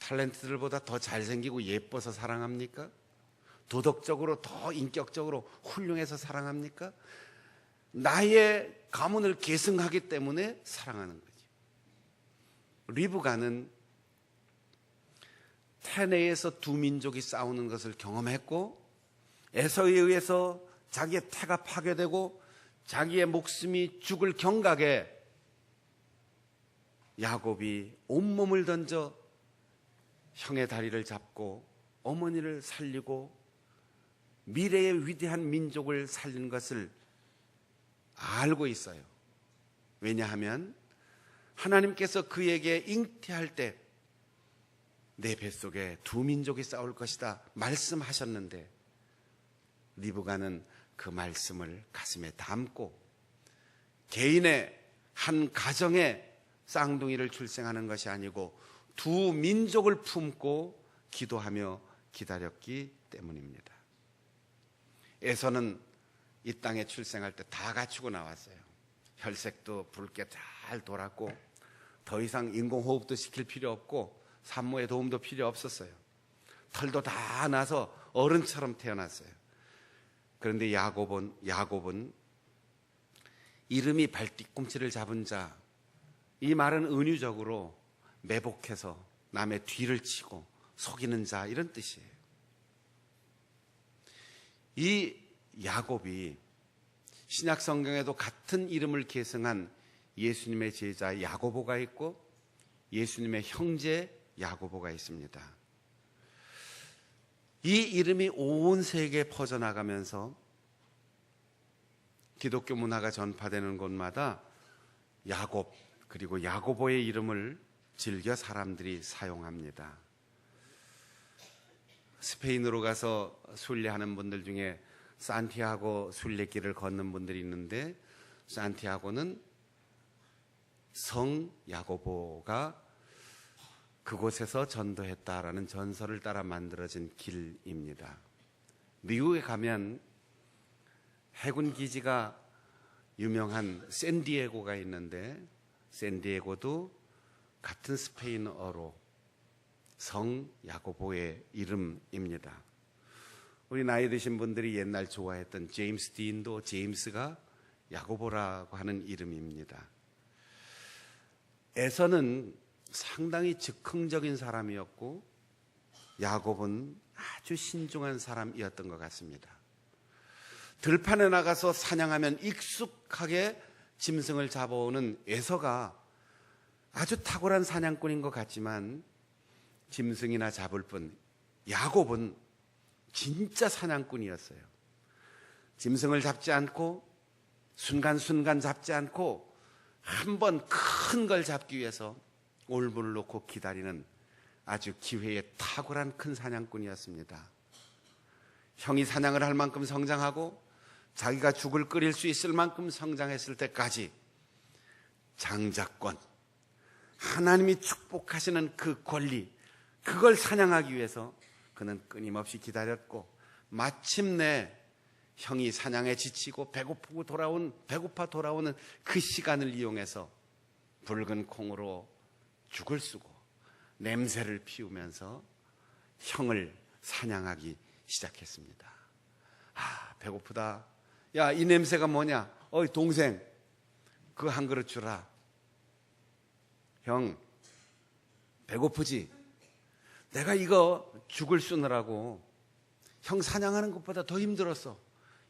탤런트들보다 더 잘생기고 예뻐서 사랑합니까? 도덕적으로 더 인격적으로 훌륭해서 사랑합니까? 나의 가문을 계승하기 때문에 사랑하는 거죠. 리브가는 테네에서 두 민족이 싸우는 것을 경험했고 에서에 의해서 자기의 태가 파괴되고 자기의 목숨이 죽을 경각에 야곱이 온몸을 던져 형의 다리를 잡고 어머니를 살리고 미래의 위대한 민족을 살린 것을 알고 있어요. 왜냐하면 하나님께서 그에게 잉태할 때 내 뱃속에 두 민족이 싸울 것이다 말씀하셨는데 리브가는 그 말씀을 가슴에 담고 개인의 한 가정에 쌍둥이를 출생하는 것이 아니고 두 민족을 품고 기도하며 기다렸기 때문입니다. 에서는 이 땅에 출생할 때 다 갖추고 나왔어요. 혈색도 붉게 잘 돌았고 더 이상 인공호흡도 시킬 필요 없고 산모의 도움도 필요 없었어요. 털도 다 나서 어른처럼 태어났어요. 그런데 야곱은 이름이 발뒤꿈치를 잡은 자, 이 말은 은유적으로 매복해서 남의 뒤를 치고 속이는 자, 이런 뜻이에요. 이 야곱이 신약 성경에도 같은 이름을 계승한 예수님의 제자 야고보가 있고 예수님의 형제 야고보가 있습니다. 이 이름이 온 세계에 퍼져나가면서 기독교 문화가 전파되는 곳마다 야곱 그리고 야고보의 이름을 즐겨 사람들이 사용합니다. 스페인으로 가서 순례하는 분들 중에 산티아고 순례길을 걷는 분들이 있는데 산티아고는 성 야고보가 그곳에서 전도했다라는 전설을 따라 만들어진 길입니다. 미국에 가면 해군 기지가 유명한 샌디에고가 있는데 샌디에고도 같은 스페인어로 성 야고보의 이름입니다. 우리 나이 드신 분들이 옛날 좋아했던 제임스 딘도 제임스가 야고보라고 하는 이름입니다. 에서는 상당히 즉흥적인 사람이었고 야곱은 아주 신중한 사람이었던 것 같습니다. 들판에 나가서 사냥하면 익숙하게 짐승을 잡아오는 에서가 아주 탁월한 사냥꾼인 것 같지만 짐승이나 잡을 뿐 야곱은 진짜 사냥꾼이었어요. 짐승을 잡지 않고 순간순간 잡지 않고 한 번 큰 걸 잡기 위해서 올무를 놓고 기다리는 아주 기회에 탁월한 큰 사냥꾼이었습니다. 형이 사냥을 할 만큼 성장하고 자기가 죽을 끓일 수 있을 만큼 성장했을 때까지 장자권, 하나님이 축복하시는 그 권리, 그걸 사냥하기 위해서 그는 끊임없이 기다렸고 마침내 형이 사냥에 지치고 배고파 돌아오는 그 시간을 이용해서 붉은 콩으로 죽을 쓰고 냄새를 피우면서 형을 사냥하기 시작했습니다. 아, 배고프다. 야, 이 냄새가 뭐냐? 어이, 동생, 그거 한 그릇 주라. 형, 배고프지? 내가 이거 죽을 쏘느라고 형 사냥하는 것보다 더 힘들었어.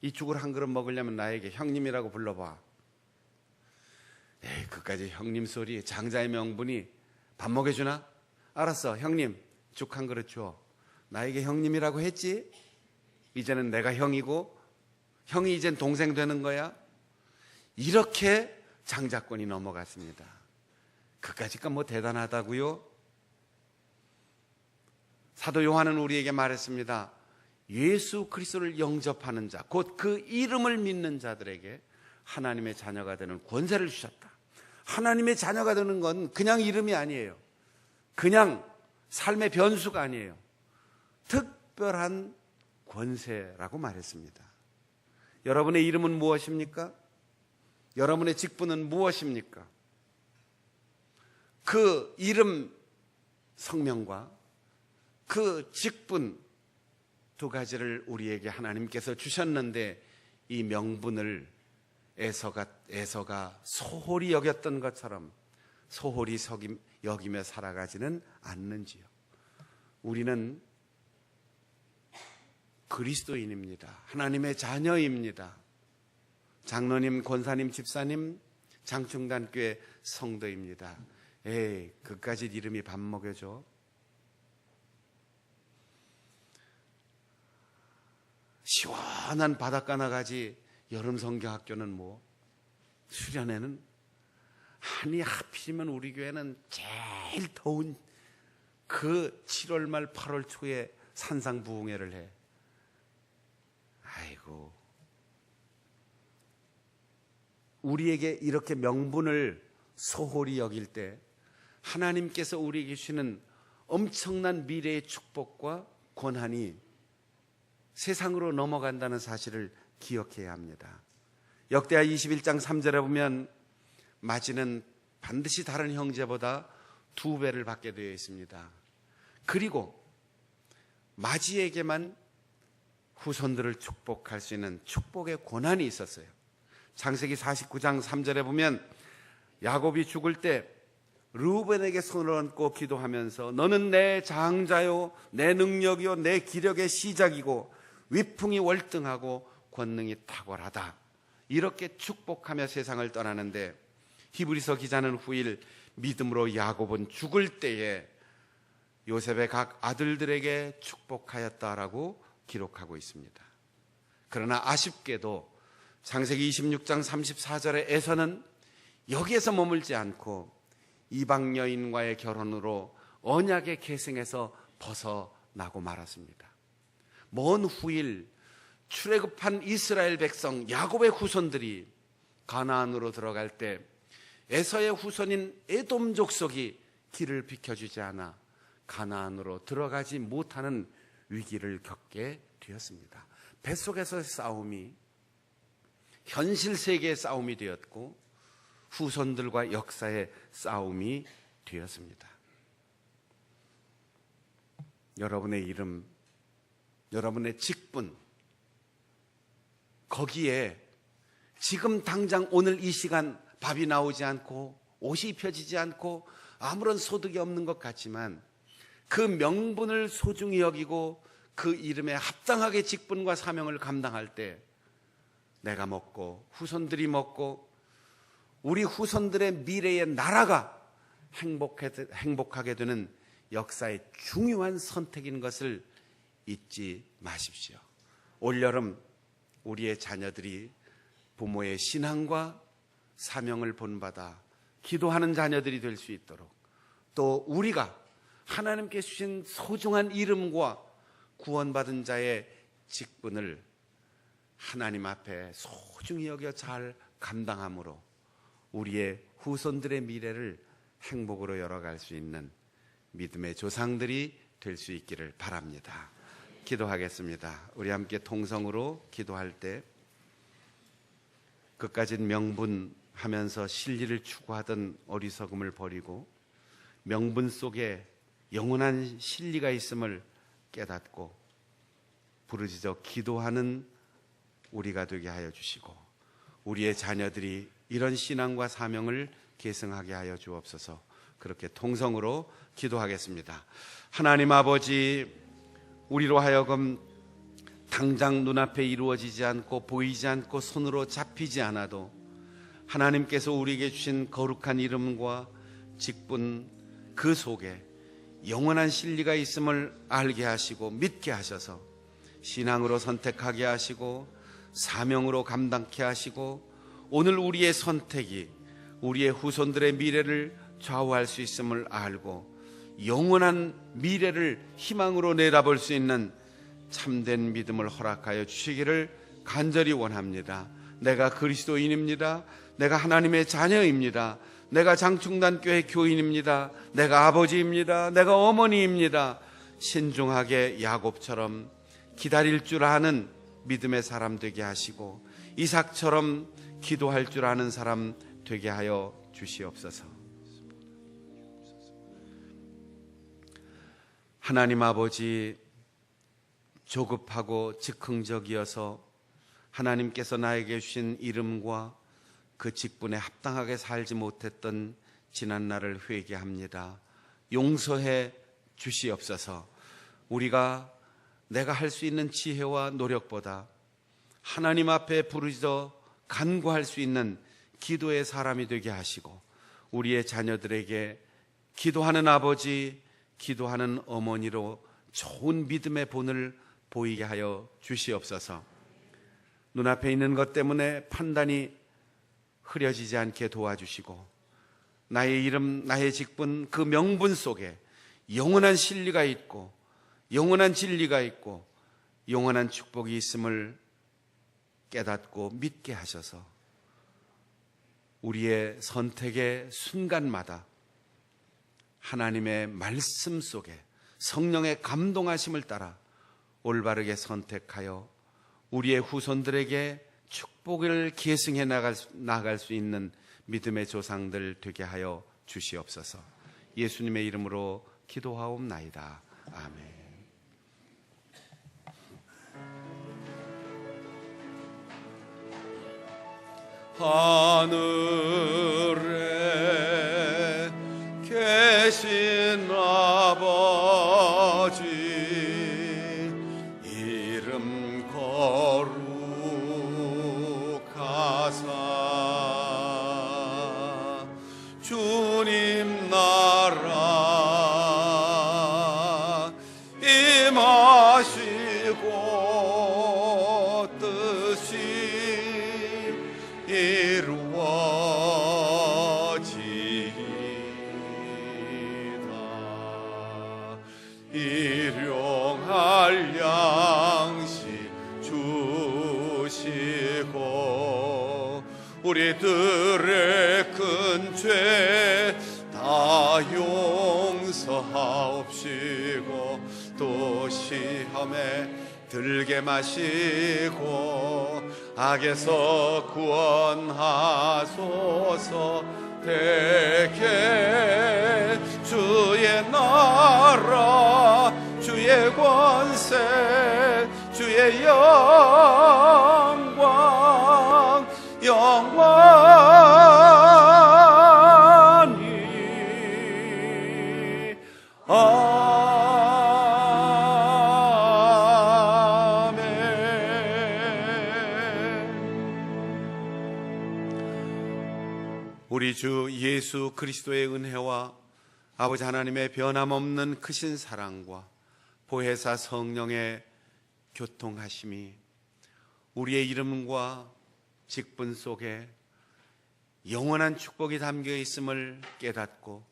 이 죽을 한 그릇 먹으려면 나에게 형님이라고 불러봐. 에이, 그까지 형님 소리, 장자의 명분이 밥 먹여주나? 알았어, 형님, 죽 한 그릇 줘. 나에게 형님이라고 했지? 이제는 내가 형이고 형이 이젠 동생 되는 거야. 이렇게 장자권이 넘어갔습니다. 그까짓가 뭐 대단하다고요? 사도 요한은 우리에게 말했습니다. 예수 그리스도를 영접하는 자, 곧 그 이름을 믿는 자들에게 하나님의 자녀가 되는 권세를 주셨다. 하나님의 자녀가 되는 건 그냥 이름이 아니에요. 그냥 삶의 변수가 아니에요. 특별한 권세라고 말했습니다. 여러분의 이름은 무엇입니까? 여러분의 직분은 무엇입니까? 그 이름 성명과 그 직분 두 가지를 우리에게 하나님께서 주셨는데 이 명분을 에서가 소홀히 여겼던 것처럼 소홀히 여기며 살아가지는 않는지요. 우리는 그리스도인입니다. 하나님의 자녀입니다. 장로님, 권사님, 집사님, 장충단교회 성도입니다. 에이, 그까짓 이름이 밥 먹여줘. 시원한 바닷가 나가지 여름 성경학교는 뭐 수련회는 아니 하필이면 우리 교회는 제일 더운 그 7월 말 8월 초에 산상부흥회를 해. 아이고, 우리에게 이렇게 명분을 소홀히 여길 때 하나님께서 우리에게 주시는 엄청난 미래의 축복과 권한이 세상으로 넘어간다는 사실을 기억해야 합니다. 역대하 21장 3절에 보면 마지는 반드시 다른 형제보다 2배를 받게 되어 있습니다. 그리고 마지에게만 후손들을 축복할 수 있는 축복의 권한이 있었어요. 창세기 49장 3절에 보면 야곱이 죽을 때 르우벤에게 손을 얹고 기도하면서 너는 내 장자요 내 능력이요 내 기력의 시작이고 위풍이 월등하고 권능이 탁월하다. 이렇게 축복하며 세상을 떠나는데 히브리서 기자는 후일 믿음으로 야곱은 죽을 때에 요셉의 각 아들들에게 축복하였다라고 기록하고 있습니다. 그러나 아쉽게도 창세기 26장 34절의 에서는 여기에서 머물지 않고 이방 여인과의 결혼으로 언약의 계승에서 벗어나고 말았습니다. 먼 후일 출애굽한 이스라엘 백성 야곱의 후손들이 가나안으로 들어갈 때 에서의 후손인 에돔 족속이 길을 비켜주지 않아 가나안으로 들어가지 못하는 위기를 겪게 되었습니다. 뱃속에서의 싸움이 현실 세계의 싸움이 되었고 후손들과 역사의 싸움이 되었습니다. 여러분의 이름, 여러분의 직분, 거기에 지금 당장 오늘 이 시간 밥이 나오지 않고 옷이 입혀지지 않고 아무런 소득이 없는 것 같지만 그 명분을 소중히 여기고 그 이름에 합당하게 직분과 사명을 감당할 때 내가 먹고 후손들이 먹고 우리 후손들의 미래의 나라가 행복하게 되는 역사의 중요한 선택인 것을 잊지 마십시오. 올여름 우리의 자녀들이 부모의 신앙과 사명을 본받아 기도하는 자녀들이 될 수 있도록, 또 우리가 하나님께 주신 소중한 이름과 구원받은 자의 직분을 하나님 앞에 소중히 여겨 잘 감당함으로 우리의 후손들의 미래를 행복으로 열어갈 수 있는 믿음의 조상들이 될 수 있기를 바랍니다. 기도하겠습니다. 우리 함께 통성으로 기도할 때 그까진 명분하면서 진리를 추구하던 어리석음을 버리고 명분 속에 영원한 진리가 있음을 깨닫고 부르짖어 기도하는 우리가 되게 하여 주시고 우리의 자녀들이 이런 신앙과 사명을 계승하게 하여 주옵소서. 그렇게 통성으로 기도하겠습니다. 하나님 아버지, 우리로 하여금 당장 눈앞에 이루어지지 않고 보이지 않고 손으로 잡히지 않아도 하나님께서 우리에게 주신 거룩한 이름과 직분 그 속에 영원한 진리가 있음을 알게 하시고 믿게 하셔서 신앙으로 선택하게 하시고 사명으로 감당케 하시고 오늘 우리의 선택이 우리의 후손들의 미래를 좌우할 수 있음을 알고 영원한 미래를 희망으로 내다볼 수 있는 참된 믿음을 허락하여 주시기를 간절히 원합니다. 내가 그리스도인입니다. 내가 하나님의 자녀입니다. 내가 장충단교회 교인입니다. 내가 아버지입니다. 내가 어머니입니다. 신중하게 야곱처럼 기다릴 줄 아는 믿음의 사람 되게 하시고 이삭처럼 기도할 줄 아는 사람 되게 하여 주시옵소서. 하나님 아버지, 조급하고 즉흥적이어서 하나님께서 나에게 주신 이름과 그 직분에 합당하게 살지 못했던 지난 날을 회개합니다. 용서해 주시옵소서. 우리가 내가 할 수 있는 지혜와 노력보다 하나님 앞에 부르짖어 간구할 수 있는 기도의 사람이 되게 하시고 우리의 자녀들에게 기도하는 아버지, 기도하는 어머니로 좋은 믿음의 본을 보이게 하여 주시옵소서. 눈앞에 있는 것 때문에 판단이 흐려지지 않게 도와주시고 나의 이름, 나의 직분, 그 명분 속에 영원한 진리가 있고 영원한 진리가 있고 영원한 축복이 있음을 깨닫고 믿게 하셔서 우리의 선택의 순간마다 하나님의 말씀 속에 성령의 감동하심을 따라 올바르게 선택하여 우리의 후손들에게 축복을 계승해 나갈 수 있는 믿음의 조상들 되게 하여 주시옵소서. 예수님의 이름으로 기도하옵나이다. 아멘. 하늘에 계신 아버지 이름 거룩하사 주님 나라 임하시고 뜻이 이루어지이다. 일용할 양식 주시고 우리들의 큰 죄 용서하옵시고 또 시험에 들게 마시고 악에서 구원하소서. 대개 주의 나라 주의 권세 주의 영광 영원히 아멘. 우리 주 예수 그리스도의 은혜와 아버지 하나님의 변함없는 크신 사랑과 보혜사 성령의 교통하심이 우리의 이름과 직분 속에 영원한 축복이 담겨 있음을 깨닫고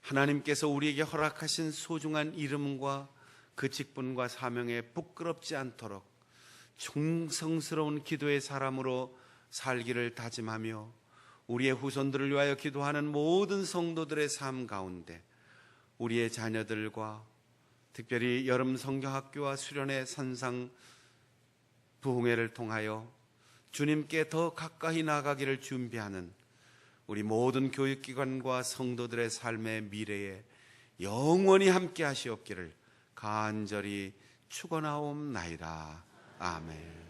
하나님께서 우리에게 허락하신 소중한 이름과 그 직분과 사명에 부끄럽지 않도록 충성스러운 기도의 사람으로 살기를 다짐하며 우리의 후손들을 위하여 기도하는 모든 성도들의 삶 가운데 우리의 자녀들과 특별히 여름 성경학교와 수련회 선상 부흥회를 통하여 주님께 더 가까이 나가기를 준비하는 우리 모든 교육기관과 성도들의 삶의 미래에 영원히 함께 하시옵기를 간절히 축원하옵나이다. 아멘.